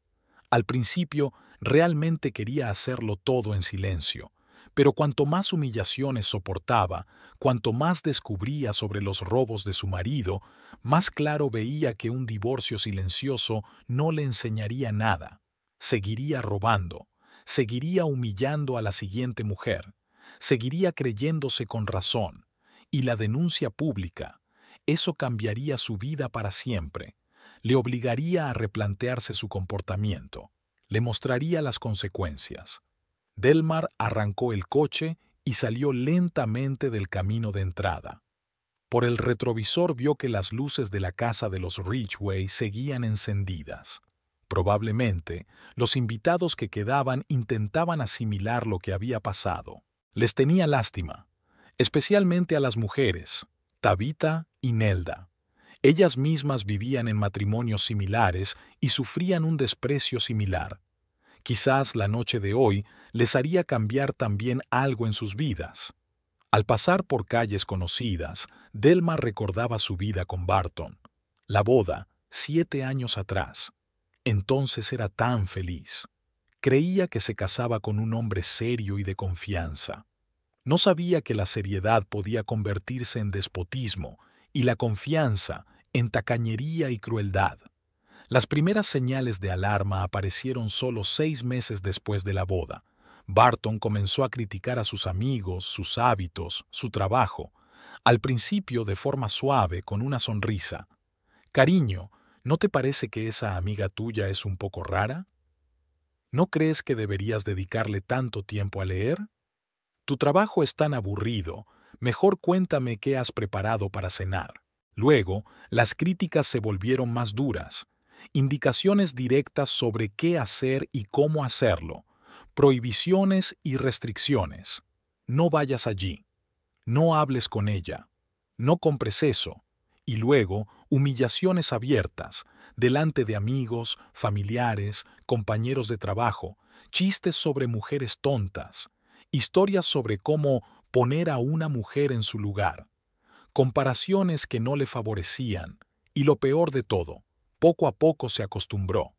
Al principio, realmente quería hacerlo todo en silencio, pero cuanto más humillaciones soportaba, cuanto más descubría sobre los robos de su marido, más claro veía que un divorcio silencioso no le enseñaría nada. Seguiría robando, seguiría humillando a la siguiente mujer, seguiría creyéndose con razón, y la denuncia pública, eso cambiaría su vida para siempre, le obligaría a replantearse su comportamiento, le mostraría las consecuencias. Delmar arrancó el coche y salió lentamente del camino de entrada. Por el retrovisor vio que las luces de la casa de los Ridgway seguían encendidas. Probablemente, los invitados que quedaban intentaban asimilar lo que había pasado. Les tenía lástima, especialmente a las mujeres, Tabitha y Nelda. Ellas mismas vivían en matrimonios similares y sufrían un desprecio similar. Quizás la noche de hoy les haría cambiar también algo en sus vidas. Al pasar por calles conocidas, Delmar recordaba su vida con Barton. La boda, 7 años atrás. Entonces era tan feliz. Creía que se casaba con un hombre serio y de confianza. No sabía que la seriedad podía convertirse en despotismo y la confianza en tacañería y crueldad. Las primeras señales de alarma aparecieron solo 6 meses después de la boda. Barton comenzó a criticar a sus amigos, sus hábitos, su trabajo. Al principio de forma suave, con una sonrisa. «Cariño, ¿no te parece que esa amiga tuya es un poco rara? ¿No crees que deberías dedicarle tanto tiempo a leer? Tu trabajo es tan aburrido, mejor cuéntame qué has preparado para cenar». Luego, las críticas se volvieron más duras. Indicaciones directas sobre qué hacer y cómo hacerlo. Prohibiciones y restricciones. No vayas allí. No hables con ella. No compres eso. Y luego, humillaciones abiertas, delante de amigos, familiares, compañeros de trabajo, chistes sobre mujeres tontas, historias sobre cómo poner a una mujer en su lugar, comparaciones que no le favorecían, y lo peor de todo, poco a poco se acostumbró.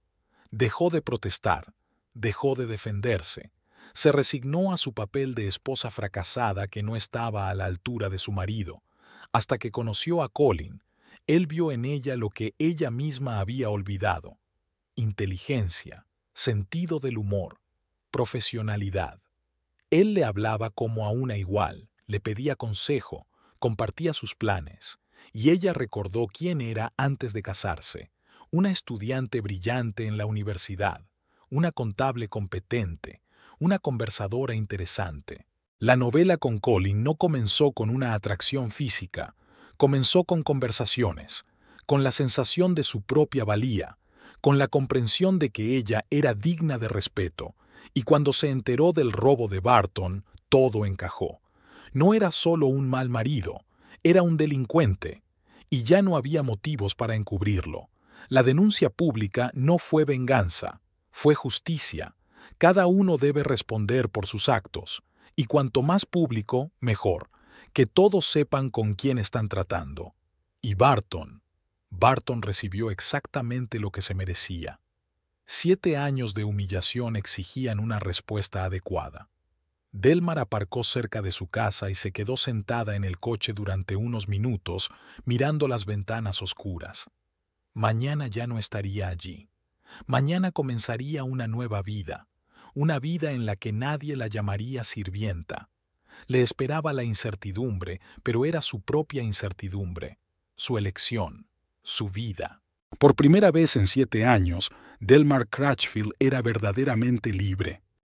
Dejó de protestar, dejó de defenderse, se resignó a su papel de esposa fracasada que no estaba a la altura de su marido, hasta que conoció a Colin. Él vio en ella lo que ella misma había olvidado: inteligencia, sentido del humor, profesionalidad. Él le hablaba como a una igual, le pedía consejo, compartía sus planes, y ella recordó quién era antes de casarse: una estudiante brillante en la universidad, una contable competente, una conversadora interesante. La novela con Colin no comenzó con una atracción física, comenzó con conversaciones, con la sensación de su propia valía, con la comprensión de que ella era digna de respeto, y cuando se enteró del robo de Barton, todo encajó. No era solo un mal marido, era un delincuente, y ya no había motivos para encubrirlo. La denuncia pública no fue venganza, fue justicia. Cada uno debe responder por sus actos, y cuanto más público, mejor, que todos sepan con quién están tratando. Y Barton recibió exactamente lo que se merecía. 7 años de humillación exigían una respuesta adecuada. Delmar aparcó cerca de su casa y se quedó sentada en el coche durante unos minutos, mirando las ventanas oscuras. Mañana ya no estaría allí. Mañana comenzaría una nueva vida, una vida en la que nadie la llamaría sirvienta. Le esperaba la incertidumbre, pero era su propia incertidumbre, su elección, su vida. Por primera vez en 7 años, Delmar Crutchfield era verdaderamente libre.